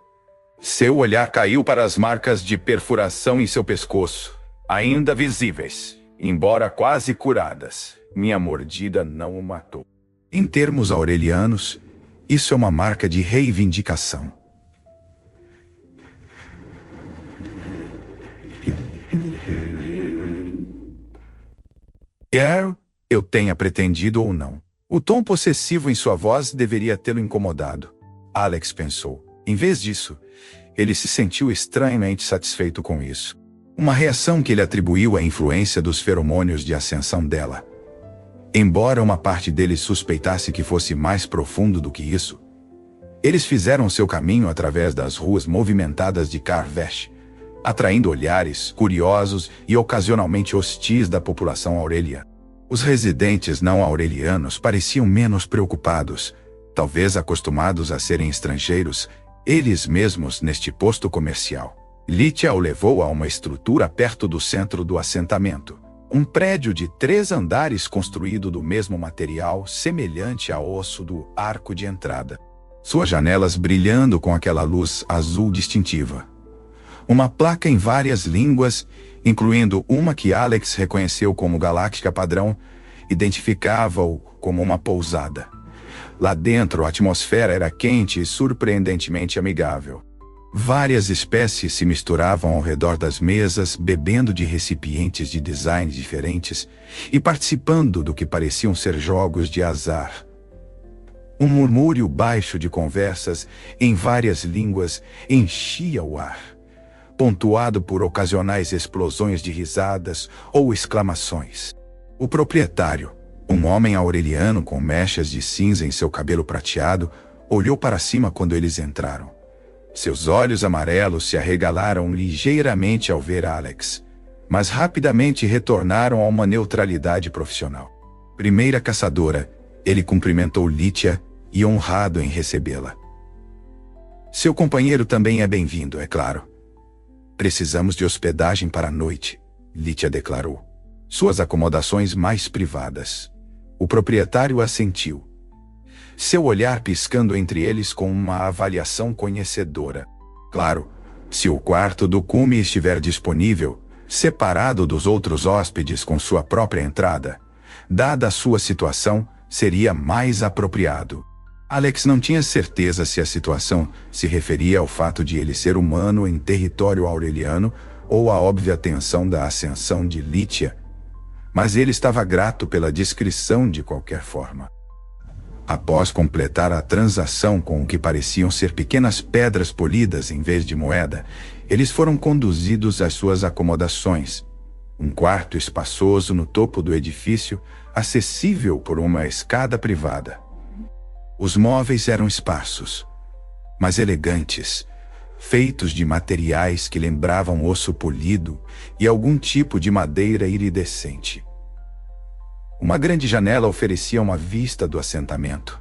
Seu olhar caiu para as marcas de perfuração em seu pescoço, ainda visíveis, embora quase curadas. Minha mordida não o matou. Em termos aurelianos, isso é uma marca de reivindicação. Quer eu tenha pretendido ou não, o tom possessivo em sua voz deveria tê-lo incomodado. Alex pensou. Em vez disso, ele se sentiu estranhamente satisfeito com isso. Uma reação que ele atribuiu à influência dos feromônios de ascensão dela. Embora uma parte deles suspeitasse que fosse mais profundo do que isso, eles fizeram seu caminho através das ruas movimentadas de Carvesh, atraindo olhares curiosos e ocasionalmente hostis da população aureliana. Os residentes não aurelianos pareciam menos preocupados, talvez acostumados a serem estrangeiros, eles mesmos neste posto comercial. Lítia o levou a uma estrutura perto do centro do assentamento. Um prédio de 3 andares construído do mesmo material, semelhante ao osso do arco de entrada. Suas janelas brilhando com aquela luz azul distintiva. Uma placa em várias línguas, incluindo uma que Alex reconheceu como galáctica padrão, identificava-o como uma pousada. Lá dentro, a atmosfera era quente e surpreendentemente amigável. Várias espécies se misturavam ao redor das mesas, bebendo de recipientes de designs diferentes e participando do que pareciam ser jogos de azar. Um murmúrio baixo de conversas em várias línguas enchia o ar, pontuado por ocasionais explosões de risadas ou exclamações. O proprietário, um homem aureliano com mechas de cinza em seu cabelo prateado, olhou para cima quando eles entraram. Seus olhos amarelos se arregalaram ligeiramente ao ver Alex, mas rapidamente retornaram a uma neutralidade profissional. Primeira caçadora, ele cumprimentou Lítia e honrado em recebê-la. Seu companheiro também é bem-vindo, é claro. Precisamos de hospedagem para a noite, Lítia declarou. Suas acomodações mais privadas. O proprietário assentiu, seu olhar piscando entre eles com uma avaliação conhecedora. Claro, se o quarto do cume estiver disponível, separado dos outros hóspedes com sua própria entrada. Dada a sua situação, seria mais apropriado. Alex não tinha certeza se a situação se referia ao fato de ele ser humano em território aureliano ou à óbvia tensão da ascensão de Lítia, mas ele estava grato pela descrição de qualquer forma. Após completar a transação com o que pareciam ser pequenas pedras polidas em vez de moeda, eles foram conduzidos às suas acomodações. Um quarto espaçoso no topo do edifício, acessível por uma escada privada. Os móveis eram esparsos, mas elegantes, feitos de materiais que lembravam osso polido e algum tipo de madeira iridescente. Uma grande janela oferecia uma vista do assentamento,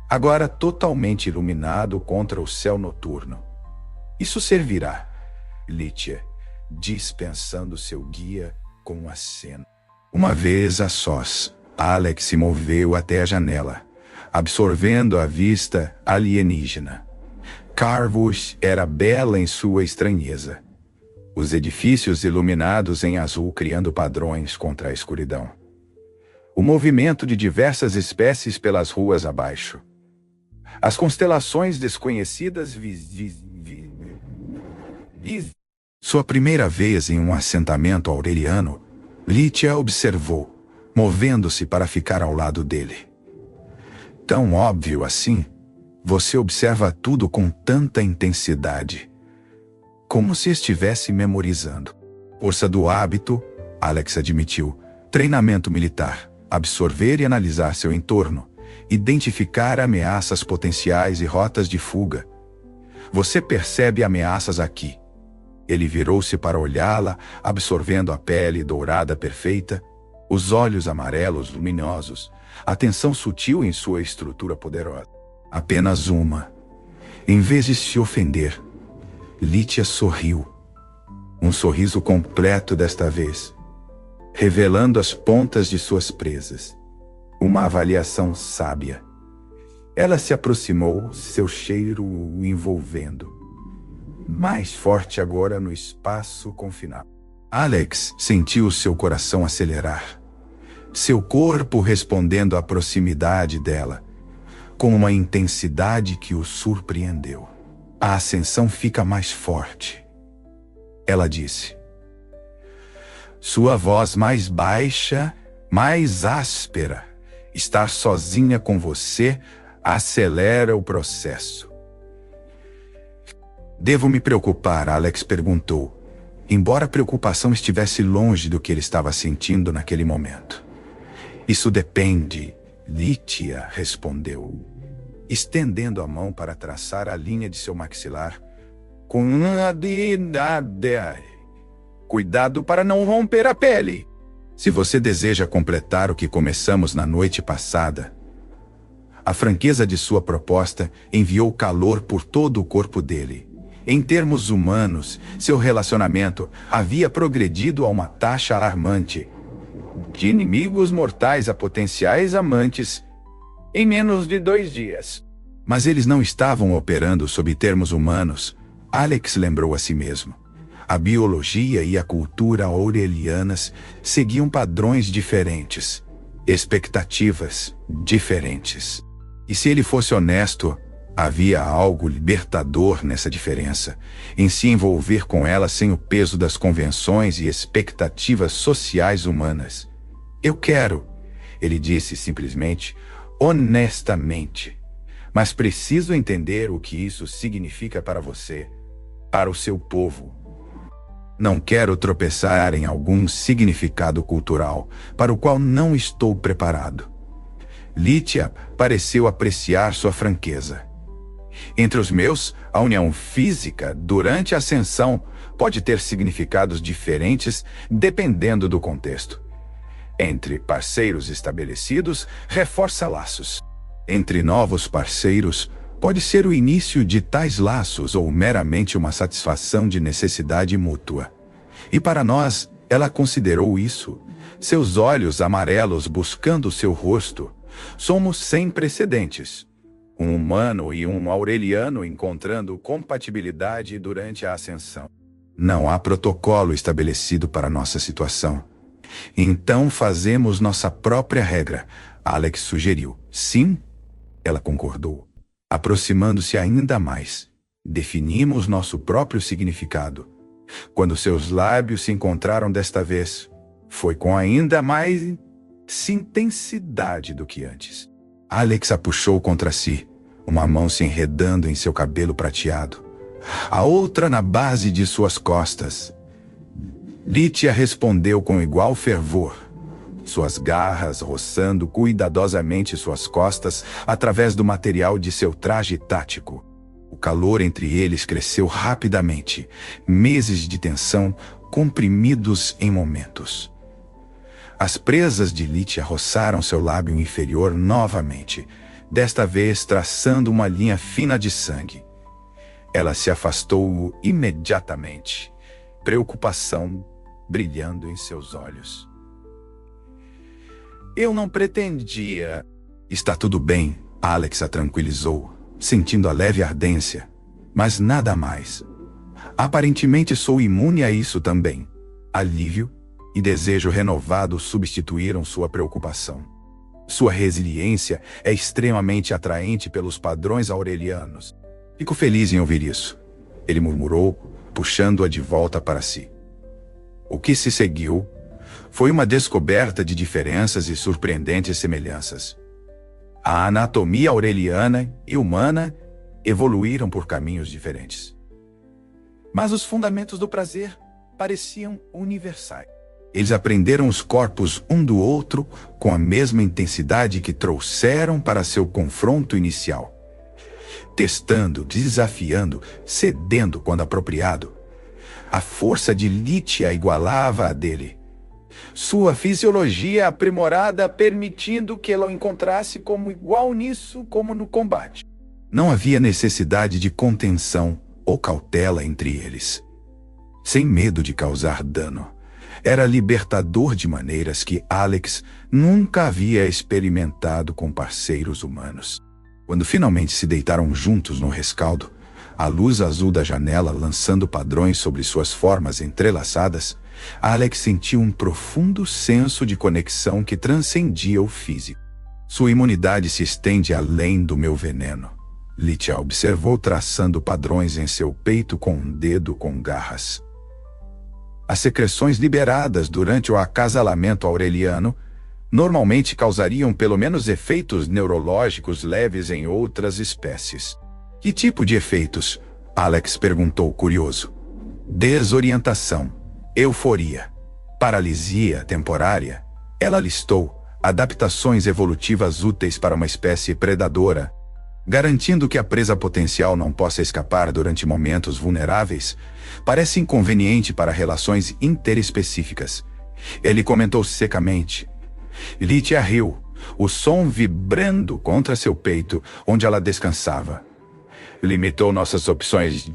agora totalmente iluminado contra o céu noturno. Isso servirá, Lítia, dispensando seu guia com um aceno. Uma vez a sós, Alex se moveu até a janela, absorvendo a vista alienígena. Carvus era bela em sua estranheza. Os edifícios iluminados em azul criando padrões contra a escuridão. O movimento de diversas espécies pelas ruas abaixo. As constelações desconhecidas Sua primeira vez em um assentamento aureliano, Lítia observou, movendo-se para ficar ao lado dele. Tão óbvio assim, você observa tudo com tanta intensidade, como se estivesse memorizando. Força do hábito, Alex admitiu, treinamento militar, absorver e analisar seu entorno, identificar ameaças potenciais e rotas de fuga. Você percebe ameaças aqui. Ele virou-se para olhá-la, absorvendo a pele dourada perfeita, os olhos amarelos luminosos, a tensão sutil em sua estrutura poderosa. Apenas uma. Em vez de se ofender, Lítia sorriu. Um sorriso completo desta vez, revelando as pontas de suas presas. Uma avaliação sábia. Ela se aproximou, seu cheiro o envolvendo. Mais forte agora no espaço confinado. Alex sentiu seu coração acelerar. Seu corpo respondendo à proximidade dela, com uma intensidade que o surpreendeu. A ascensão fica mais forte. Ela disse. Sua voz mais baixa, mais áspera. Estar sozinha com você acelera o processo. Devo me preocupar? Alex perguntou, embora a preocupação estivesse longe do que ele estava sentindo naquele momento. Isso depende, Lítia respondeu, estendendo a mão para traçar a linha de seu maxilar com cuidado para não romper a pele. Se você deseja completar o que começamos na noite passada, a franqueza de sua proposta enviou calor por todo o corpo dele. Em termos humanos, seu relacionamento havia progredido a uma taxa alarmante. De inimigos mortais a potenciais amantes, em menos de 2 dias. Mas eles não estavam operando sob termos humanos, Alex lembrou a si mesmo. A biologia e a cultura aurelianas seguiam padrões diferentes, expectativas diferentes. E se ele fosse honesto, havia algo libertador nessa diferença, em se envolver com ela sem o peso das convenções e expectativas sociais humanas. Eu quero, ele disse simplesmente, honestamente, mas preciso entender o que isso significa para você, para o seu povo. Não quero tropeçar em algum significado cultural para o qual não estou preparado. Lítia pareceu apreciar sua franqueza. Entre os meus, a união física durante a ascensão pode ter significados diferentes dependendo do contexto. Entre parceiros estabelecidos, reforça laços. Entre novos parceiros, pode ser o início de tais laços ou meramente uma satisfação de necessidade mútua. E para nós, ela considerou isso. Seus olhos amarelos buscando seu rosto. Somos sem precedentes. Um humano e um aureliano encontrando compatibilidade durante a ascensão. Não há protocolo estabelecido para nossa situação. Então fazemos nossa própria regra, Alex sugeriu. Sim, ela concordou, aproximando-se ainda mais. Definimos nosso próprio significado. Quando seus lábios se encontraram desta vez, foi com ainda mais intensidade do que antes. Alex a puxou contra si, uma mão se enredando em seu cabelo prateado, a outra na base de suas costas. Lítia respondeu com igual fervor, suas garras roçando cuidadosamente suas costas através do material de seu traje tático. O calor entre eles cresceu rapidamente, meses de tensão comprimidos em momentos. As presas de Lítia roçaram seu lábio inferior novamente, desta vez traçando uma linha fina de sangue. Ela se afastou imediatamente, preocupação brilhando em seus olhos. Eu não pretendia. Está tudo bem, Alex a tranquilizou, sentindo a leve ardência, mas nada mais. Aparentemente sou imune a isso também. Alívio e desejo renovado substituíram sua preocupação. Sua resiliência é extremamente atraente pelos padrões aurelianos. Fico feliz em ouvir isso, ele murmurou, puxando-a de volta para si. O que se seguiu foi uma descoberta de diferenças e surpreendentes semelhanças. A anatomia aureliana e humana evoluíram por caminhos diferentes. Mas os fundamentos do prazer pareciam universais. Eles aprenderam os corpos um do outro com a mesma intensidade que trouxeram para seu confronto inicial. Testando, desafiando, cedendo quando apropriado. A força de Lítia igualava a dele. Sua fisiologia aprimorada permitindo que ela o encontrasse como igual nisso como no combate. Não havia necessidade de contenção ou cautela entre eles. Sem medo de causar dano. Era libertador de maneiras que Alex nunca havia experimentado com parceiros humanos. Quando finalmente se deitaram juntos no rescaldo, a luz azul da janela lançando padrões sobre suas formas entrelaçadas, Alex sentiu um profundo senso de conexão que transcendia o físico. Sua imunidade se estende além do meu veneno. Lítia observou traçando padrões em seu peito com um dedo com garras. As secreções liberadas durante o acasalamento aureliano normalmente causariam pelo menos efeitos neurológicos leves em outras espécies. Que tipo de efeitos? Alex perguntou curioso. Desorientação, euforia, paralisia temporária. Ela listou adaptações evolutivas úteis para uma espécie predadora, garantindo que a presa potencial não possa escapar durante momentos vulneráveis. Parece inconveniente para relações interespecíficas. Ele comentou secamente. Lítia riu, o som vibrando contra seu peito, onde ela descansava. Limitou nossas opções.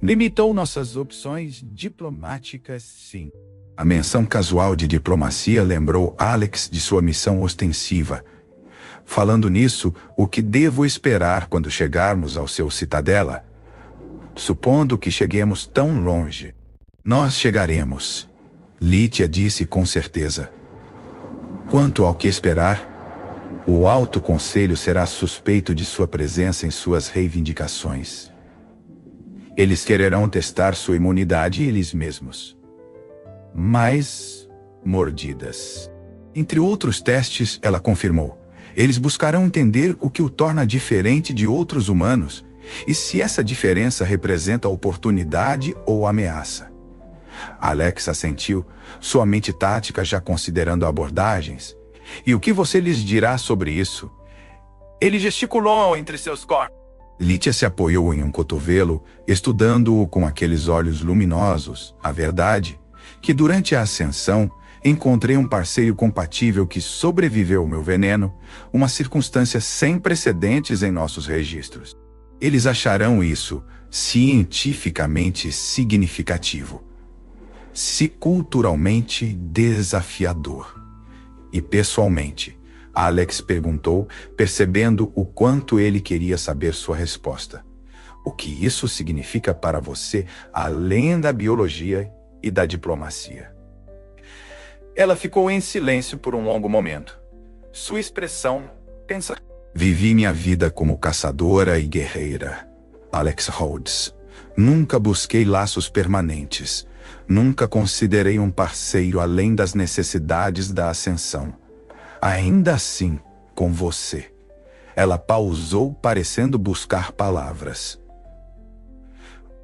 Limitou nossas opções diplomáticas, sim. A menção casual de diplomacia lembrou Alex de sua missão ostensiva. Falando nisso, o que devo esperar quando chegarmos ao seu citadela? Supondo que cheguemos tão longe. Nós chegaremos, Lítia disse com certeza. Quanto ao que esperar, o Alto Conselho será suspeito de sua presença em suas reivindicações. Eles quererão testar sua imunidade eles mesmos. Mais mordidas. Entre outros testes, ela confirmou, eles buscarão entender o que o torna diferente de outros humanos e se essa diferença representa oportunidade ou ameaça. Alex assentiu, sua mente tática já considerando abordagens. E o que você lhes dirá sobre isso? Ele gesticulou entre seus corpos. Lítia se apoiou em um cotovelo, estudando-o com aqueles olhos luminosos. A verdade, que durante a ascensão, encontrei um parceiro compatível que sobreviveu ao meu veneno, uma circunstância sem precedentes em nossos registros. Eles acharão isso cientificamente significativo, se culturalmente desafiador. E pessoalmente, Alex perguntou, percebendo o quanto ele queria saber sua resposta. O que isso significa para você, além da biologia e da diplomacia? Ela ficou em silêncio por um longo momento. Sua expressão tensa. Vivi minha vida como caçadora e guerreira, Alex Rhodes. Nunca busquei laços permanentes. Nunca considerei um parceiro além das necessidades da ascensão. Ainda assim, com você. Ela pausou, parecendo buscar palavras.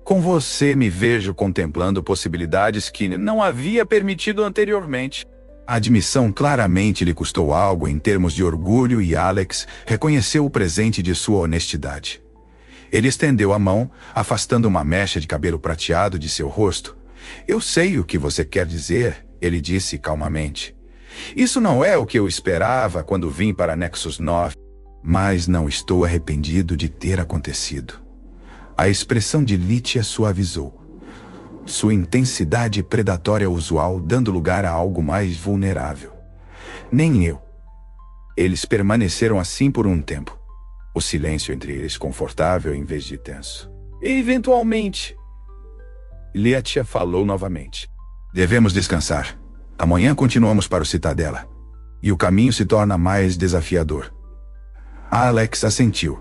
Com você me vejo contemplando possibilidades que não havia permitido anteriormente. A admissão claramente lhe custou algo em termos de orgulho e Alex reconheceu o presente de sua honestidade. Ele estendeu a mão, afastando uma mecha de cabelo prateado de seu rosto. Eu sei o que você quer dizer, ele disse calmamente. Isso não é o que eu esperava quando vim para Nexus 9, mas não estou arrependido de ter acontecido. A expressão de Lítia suavizou. Sua intensidade predatória usual dando lugar a algo mais vulnerável. Nem eu. Eles permaneceram assim por um tempo. O silêncio entre eles confortável em vez de tenso. Eventualmente, Lítia falou novamente. Devemos descansar. Amanhã continuamos para o Citadela. E o caminho se torna mais desafiador. Alex assentiu.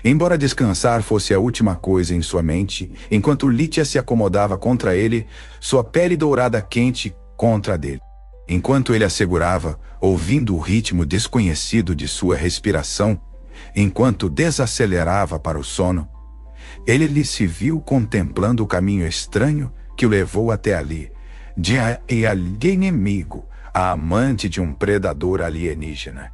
Embora descansar fosse a última coisa em sua mente, enquanto Lítia se acomodava contra ele, sua pele dourada quente contra a dele. Enquanto ele assegurava, ouvindo o ritmo desconhecido de sua respiração, enquanto desacelerava para o sono, ele lhe se viu contemplando o caminho estranho que o levou até ali, de inimigo, a amante de um predador alienígena.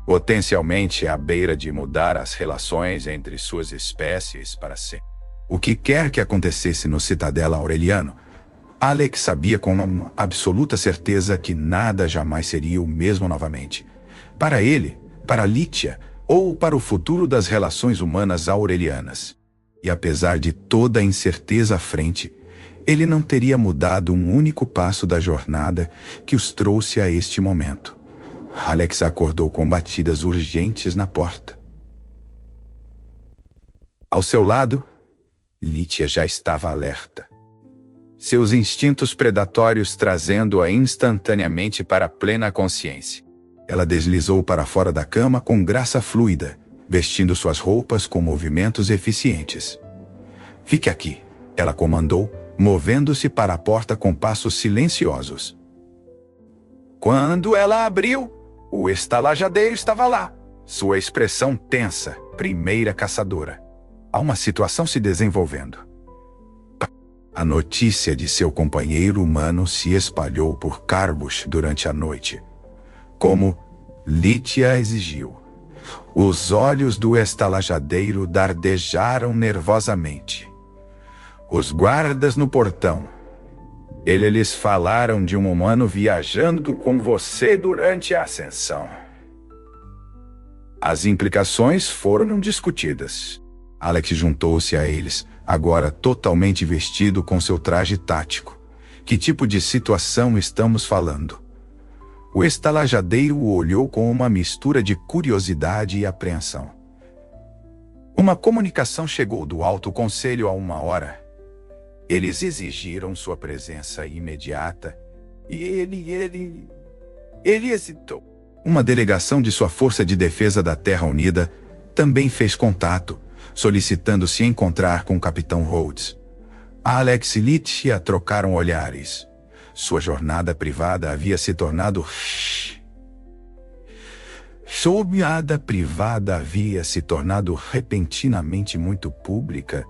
Potencialmente à beira de mudar as relações entre suas espécies para sempre. O que quer que acontecesse no Citadela Aureliano, Alex sabia com uma absoluta certeza que nada jamais seria o mesmo novamente. Para ele, para Lítia, ou para o futuro das relações humanas aurelianas. E apesar de toda a incerteza à frente, ele não teria mudado um único passo da jornada que os trouxe a este momento. Alex acordou com batidas urgentes na porta. Ao seu lado, Lítia já estava alerta. Seus instintos predatórios trazendo-a instantaneamente para a plena consciência. Ela deslizou para fora da cama com graça fluida, vestindo suas roupas com movimentos eficientes. Fique aqui, ela comandou, movendo-se para a porta com passos silenciosos. Quando ela abriu, o estalajadeiro estava lá, sua expressão tensa, primeira caçadora. Há uma situação se desenvolvendo. A notícia de seu companheiro humano se espalhou por Carbush durante a noite, como Lítia exigiu. Os olhos do estalajadeiro dardejaram nervosamente. Os guardas no portão. Eles falaram de um humano viajando com você durante a ascensão. As implicações foram discutidas. Alex juntou-se a eles, agora totalmente vestido com seu traje tático. Que tipo de situação estamos falando? O estalajadeiro o olhou com uma mistura de curiosidade e apreensão. Uma comunicação chegou do Alto Conselho há 1 hora. Eles exigiram sua presença imediata e ele hesitou. Uma delegação de sua Força de Defesa da Terra Unida também fez contato, solicitando se encontrar com o Capitão Rhodes. Alex e Lítia trocaram olhares. Sua jornada privada havia se tornado... Sua jornada privada havia se tornado repentinamente muito pública.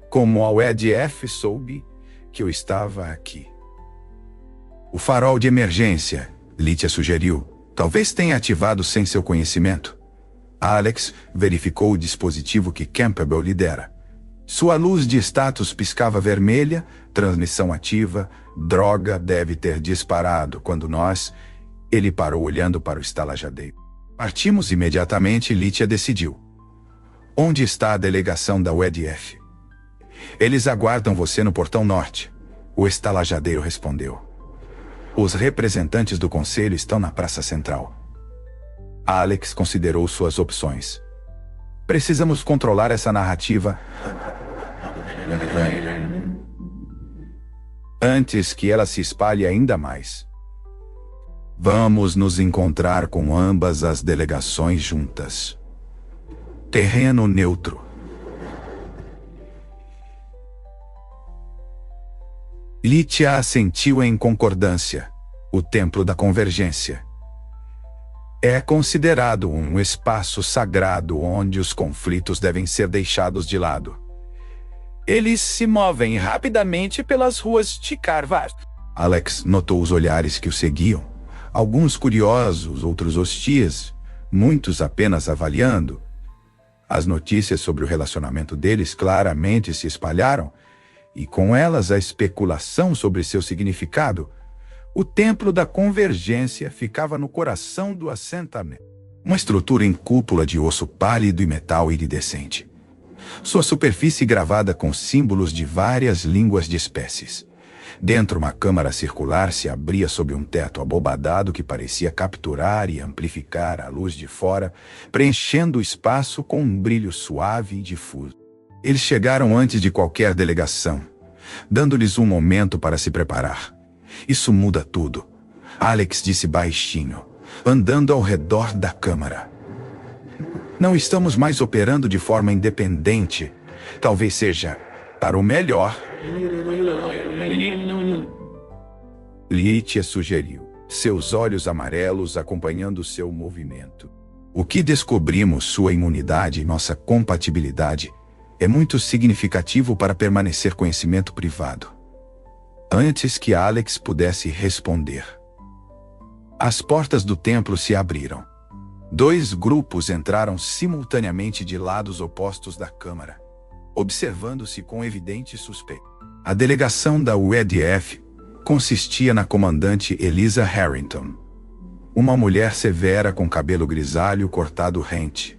Como a WEDF soube que eu estava aqui. O farol de emergência, Lítia sugeriu, talvez tenha ativado sem seu conhecimento. Alex verificou o dispositivo que Campbell lidera. Sua luz de status piscava vermelha, transmissão ativa, droga deve ter disparado quando nós... Ele parou olhando para o estalajadeiro. Partimos imediatamente, Lítia decidiu. Onde está a delegação da WEDF? Eles aguardam você no portão norte. O estalajadeiro respondeu. Os representantes do conselho estão na praça central. Alex considerou suas opções. Precisamos controlar essa narrativa antes que ela se espalhe ainda mais. Vamos nos encontrar com ambas as delegações juntas. Terreno neutro. Lítia assentiu em concordância. O Templo da Convergência é considerado um espaço sagrado onde os conflitos devem ser deixados de lado. Eles se movem rapidamente pelas ruas de Carvar. Alex notou os olhares que o seguiam. Alguns curiosos, outros hostis, muitos apenas avaliando. As notícias sobre o relacionamento deles claramente se espalharam, e com elas a especulação sobre seu significado. O Templo da Convergência ficava no coração do assentamento. Uma estrutura em cúpula de osso pálido e metal iridescente. Sua superfície gravada com símbolos de várias línguas de espécies. Dentro, uma câmara circular se abria sob um teto abobadado que parecia capturar e amplificar a luz de fora, preenchendo o espaço com um brilho suave e difuso. Eles chegaram antes de qualquer delegação, dando-lhes um momento para se preparar. Isso muda tudo, Alex disse baixinho, andando ao redor da câmara. Não estamos mais operando de forma independente. Talvez seja para o melhor. Lítia sugeriu, seus olhos amarelos acompanhando seu movimento. O que descobrimos, sua imunidade e nossa compatibilidade, é muito significativo para permanecer conhecimento privado. Antes que Alex pudesse responder, as portas do templo se abriram. 2 grupos entraram simultaneamente de lados opostos da câmara, observando-se com evidente suspeita. A delegação da UEDF consistia na comandante Eliza Harrington, uma mulher severa com cabelo grisalho cortado rente,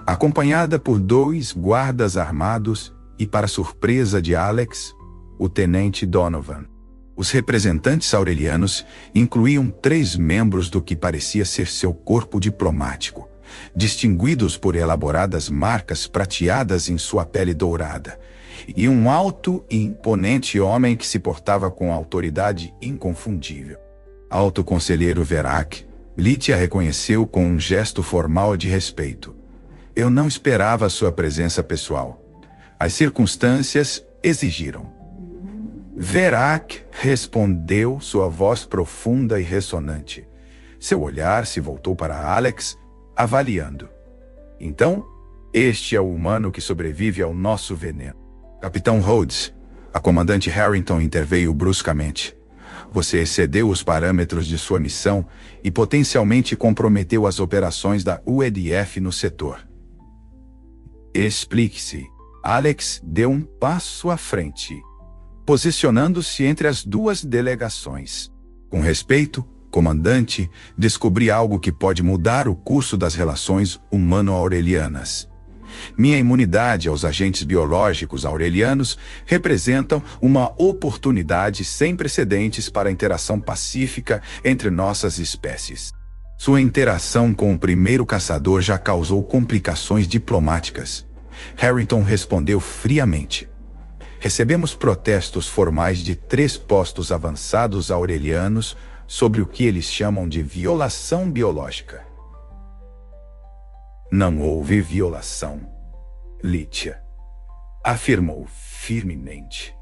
acompanhada por 2 guardas armados e, para surpresa de Alex, o tenente Donovan. Os representantes aurelianos incluíam 3 membros do que parecia ser seu corpo diplomático, distinguidos por elaboradas marcas prateadas em sua pele dourada, e um alto e imponente homem que se portava com autoridade inconfundível. Alto conselheiro Verac, Lítia reconheceu com um gesto formal de respeito. Eu não esperava sua presença pessoal. As circunstâncias exigiram. Verac respondeu, sua voz profunda e ressonante. Seu olhar se voltou para Alex, avaliando. Então, este é o humano que sobrevive ao nosso veneno. Capitão Rhodes, a comandante Harrington interveio bruscamente. Você excedeu os parâmetros de sua missão e potencialmente comprometeu as operações da UEDF no setor. Explique-se. Alex deu um passo à frente, posicionando-se entre as 2 delegações. Com respeito, comandante, descobri algo que pode mudar o curso das relações humano-aurelianas. Minha imunidade aos agentes biológicos aurelianos representam uma oportunidade sem precedentes para a interação pacífica entre nossas espécies. Sua interação com o primeiro caçador já causou complicações diplomáticas. Harrington respondeu friamente. Recebemos protestos formais de 3 postos avançados aurelianos sobre o que eles chamam de violação biológica. Não houve violação, Lítia afirmou firmemente.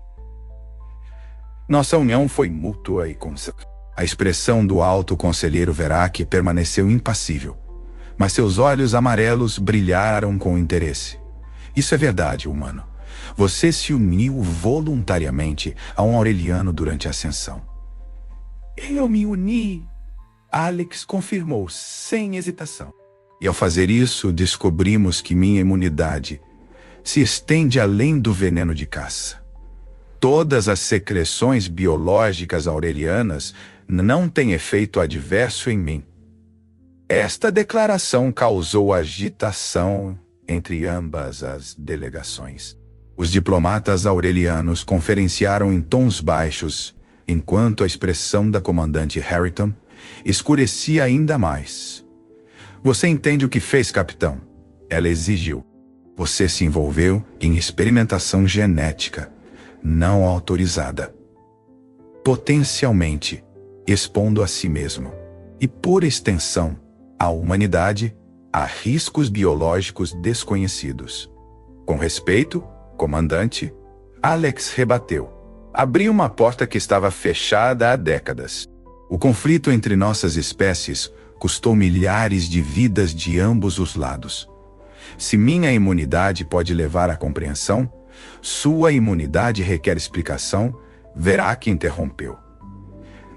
Nossa união foi mútua e constante. A expressão do alto conselheiro Verac permaneceu impassível, mas seus olhos amarelos brilharam com interesse. Isso é verdade, humano. Você se uniu voluntariamente a um aureliano durante a ascensão. Eu me uni, Alex confirmou sem hesitação. E ao fazer isso, descobrimos que minha imunidade se estende além do veneno de caça. Todas as secreções biológicas aurelianas não têm efeito adverso em mim. Esta declaração causou agitação entre ambas as delegações. Os diplomatas aurelianos conferenciaram em tons baixos, enquanto a expressão da comandante Harrington escurecia ainda mais. Você entende o que fez, capitão? Ela exigiu. Você se envolveu em experimentação genética não autorizada, potencialmente expondo a si mesmo e, por extensão, a humanidade a riscos biológicos desconhecidos. Com respeito, comandante, Alex rebateu. Abriu uma porta que estava fechada há décadas. O conflito entre nossas espécies custou milhares de vidas de ambos os lados. Se minha imunidade pode levar à compreensão, sua imunidade requer explicação, Verac interrompeu.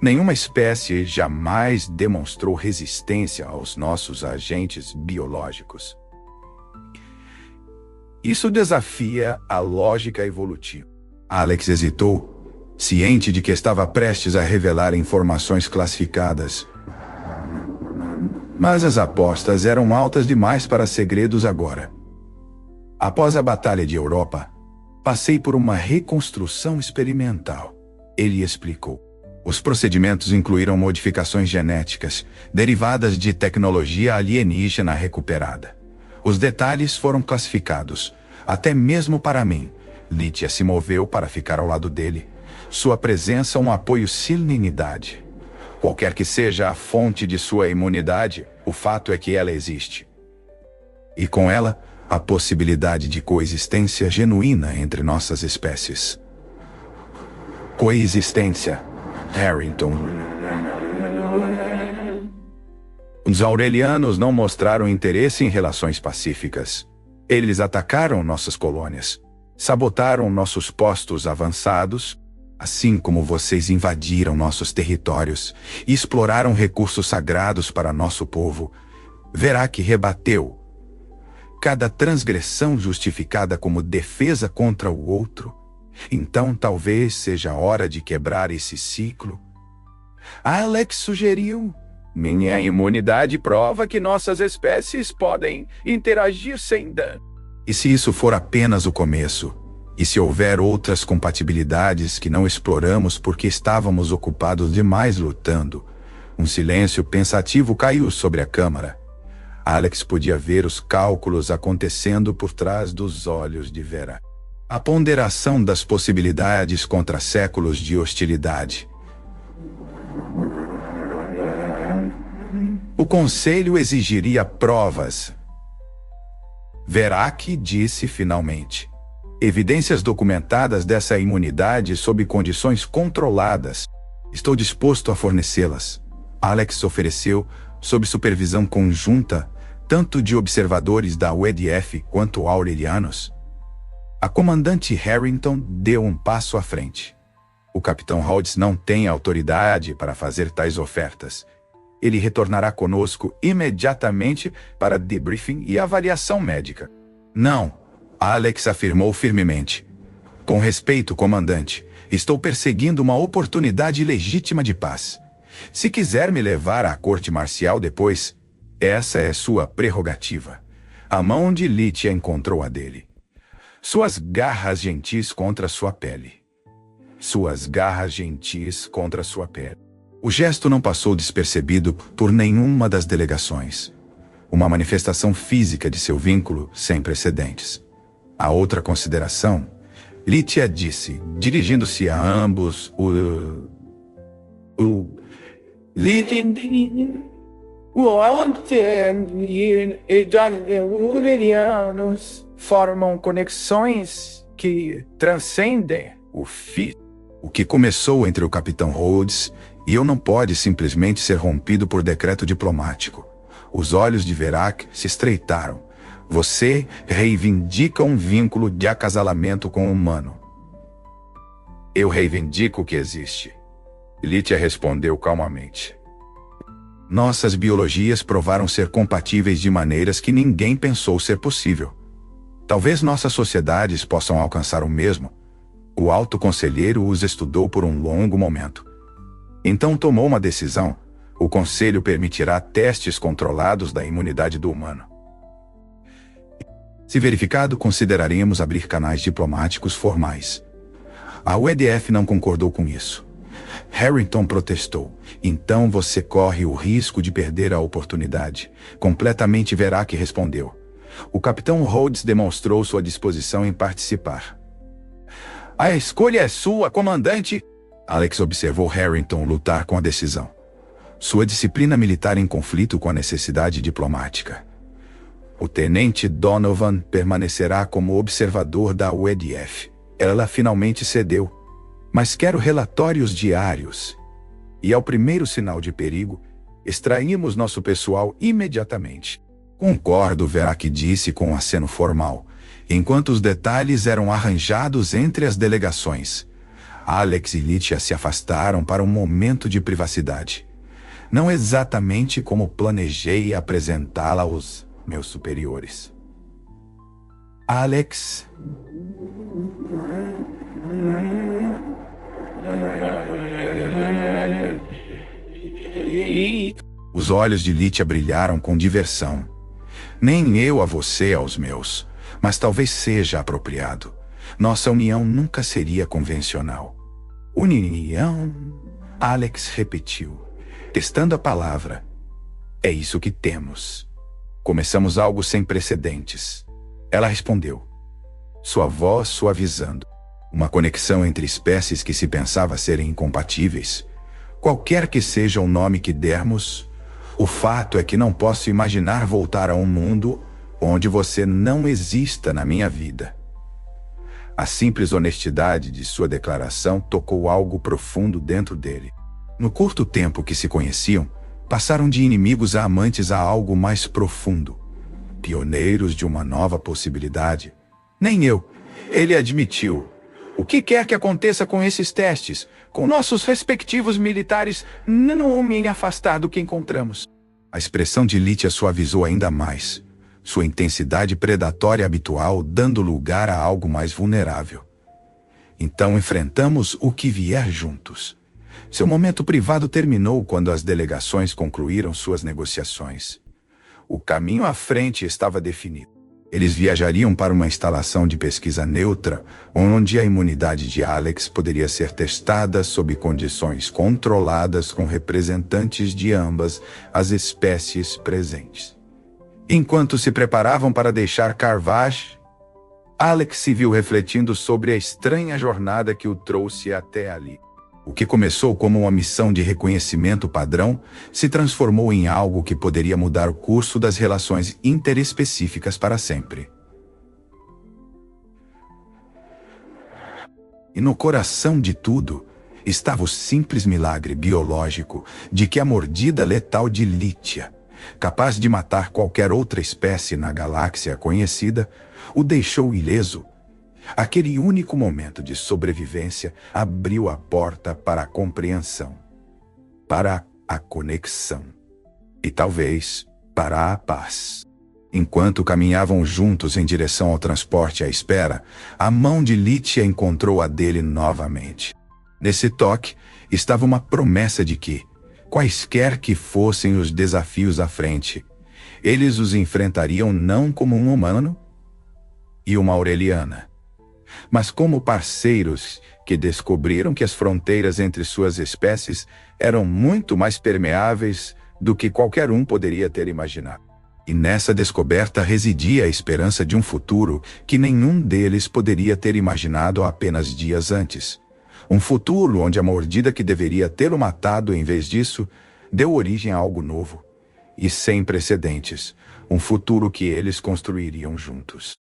Nenhuma espécie jamais demonstrou resistência aos nossos agentes biológicos. Isso desafia a lógica evolutiva. Alex hesitou, ciente de que estava prestes a revelar informações classificadas. Mas as apostas eram altas demais para segredos agora. Após a Batalha de Europa, passei por uma reconstrução experimental. Ele explicou. Os procedimentos incluíram modificações genéticas, derivadas de tecnologia alienígena recuperada. Os detalhes foram classificados, até mesmo para mim. Lítia se moveu para ficar ao lado dele. Sua presença um apoio serenidade. Qualquer que seja a fonte de sua imunidade, o fato é que ela existe. E com ela, a possibilidade de coexistência genuína entre nossas espécies. Coexistência. Harrington. Os aurelianos não mostraram interesse em relações pacíficas. Eles atacaram nossas colônias, sabotaram nossos postos avançados, assim como vocês invadiram nossos territórios e exploraram recursos sagrados para nosso povo. Verac rebateu. Cada transgressão justificada como defesa contra o outro. Então talvez seja a hora de quebrar esse ciclo. Alex sugeriu. Minha imunidade prova que nossas espécies podem interagir sem dano. E se isso for apenas o começo? E se houver outras compatibilidades que não exploramos porque estávamos ocupados demais lutando? Um silêncio pensativo caiu sobre a câmara. Alex podia ver os cálculos acontecendo por trás dos olhos de Vera. A ponderação das possibilidades contra séculos de hostilidade. O conselho exigiria provas. Verac disse finalmente. Evidências documentadas dessa imunidade sob condições controladas. Estou disposto a fornecê-las. Alex ofereceu, sob supervisão conjunta, tanto de observadores da UEDF quanto aurelianos. A comandante Harrington deu um passo à frente. O capitão Rhodes não tem autoridade para fazer tais ofertas. Ele retornará conosco imediatamente para debriefing e avaliação médica. Não, Alex afirmou firmemente. Com respeito, comandante, estou perseguindo uma oportunidade legítima de paz. Se quiser me levar à corte marcial depois, essa é sua prerrogativa. A mão de Lítia encontrou a dele. Suas garras gentis contra sua pele. Suas garras gentis contra sua pele. O gesto não passou despercebido por nenhuma das delegações. Uma manifestação física de seu vínculo sem precedentes. A outra consideração, Lítia disse, dirigindo-se a ambos, Aurelianos formam conexões que transcendem o físico. O que começou entre o capitão Rhodes e eu não pode simplesmente ser rompido por decreto diplomático. Os olhos de Verac se estreitaram. Você reivindica um vínculo de acasalamento com o humano. Eu reivindico que existe. Lítia respondeu calmamente. Nossas biologias provaram ser compatíveis de maneiras que ninguém pensou ser possível. Talvez nossas sociedades possam alcançar o mesmo. O alto conselheiro os estudou por um longo momento. Então tomou uma decisão. O conselho permitirá testes controlados da imunidade do humano. Se verificado, consideraremos abrir canais diplomáticos formais. A UEDF não concordou com isso. Harrington protestou. Então você corre o risco de perder a oportunidade. Completamente Verac respondeu. O capitão Rhodes demonstrou sua disposição em participar. A escolha é sua, comandante. Alex observou Harrington lutar com a decisão. Sua disciplina militar em conflito com a necessidade diplomática. O tenente Donovan permanecerá como observador da UEDF. Ela finalmente cedeu. Mas quero relatórios diários. E ao primeiro sinal de perigo, extraímos nosso pessoal imediatamente. Concordo, Verac disse com um aceno formal, enquanto os detalhes eram arranjados entre as delegações. Alex e Litia se afastaram para um momento de privacidade. Não exatamente como planejei apresentá-la aos meus superiores. Alex... Os olhos de Litia brilharam com diversão. Nem eu a você aos meus, mas talvez seja apropriado. Nossa união nunca seria convencional. União? Alex repetiu, testando a palavra. É isso que temos. Começamos algo sem precedentes. Ela respondeu, sua voz suavizando. Uma conexão entre espécies que se pensava serem incompatíveis. Qualquer que seja o nome que dermos, o fato é que não posso imaginar voltar a um mundo onde você não exista na minha vida. A simples honestidade de sua declaração tocou algo profundo dentro dele. No curto tempo que se conheciam, passaram de inimigos a amantes a algo mais profundo. Pioneiros de uma nova possibilidade. Nem eu, ele admitiu. O que quer que aconteça com esses testes, com nossos respectivos militares, não me afastar do que encontramos. A expressão de Litia suavizou ainda mais, sua intensidade predatória habitual dando lugar a algo mais vulnerável. Então enfrentamos o que vier juntos. Seu momento privado terminou quando as delegações concluíram suas negociações. O caminho à frente estava definido. Eles viajariam para uma instalação de pesquisa neutra, onde a imunidade de Alex poderia ser testada sob condições controladas com representantes de ambas as espécies presentes. Enquanto se preparavam para deixar Carvage, Alex se viu refletindo sobre a estranha jornada que o trouxe até ali. O que começou como uma missão de reconhecimento padrão se transformou em algo que poderia mudar o curso das relações interespecíficas para sempre. E no coração de tudo estava o simples milagre biológico de que a mordida letal de Litia, capaz de matar qualquer outra espécie na galáxia conhecida, o deixou ileso. Aquele único momento de sobrevivência abriu a porta para a compreensão, para a conexão e talvez para a paz. Enquanto caminhavam juntos em direção ao transporte à espera, a mão de Litia encontrou a dele novamente. Nesse toque estava uma promessa de que, quaisquer que fossem os desafios à frente, eles os enfrentariam não como um humano e uma Aureliana, mas como parceiros que descobriram que as fronteiras entre suas espécies eram muito mais permeáveis do que qualquer um poderia ter imaginado. E nessa descoberta residia a esperança de um futuro que nenhum deles poderia ter imaginado apenas dias antes. Um futuro onde a mordida que deveria tê-lo matado em vez disso, deu origem a algo novo e sem precedentes, um futuro que eles construiriam juntos.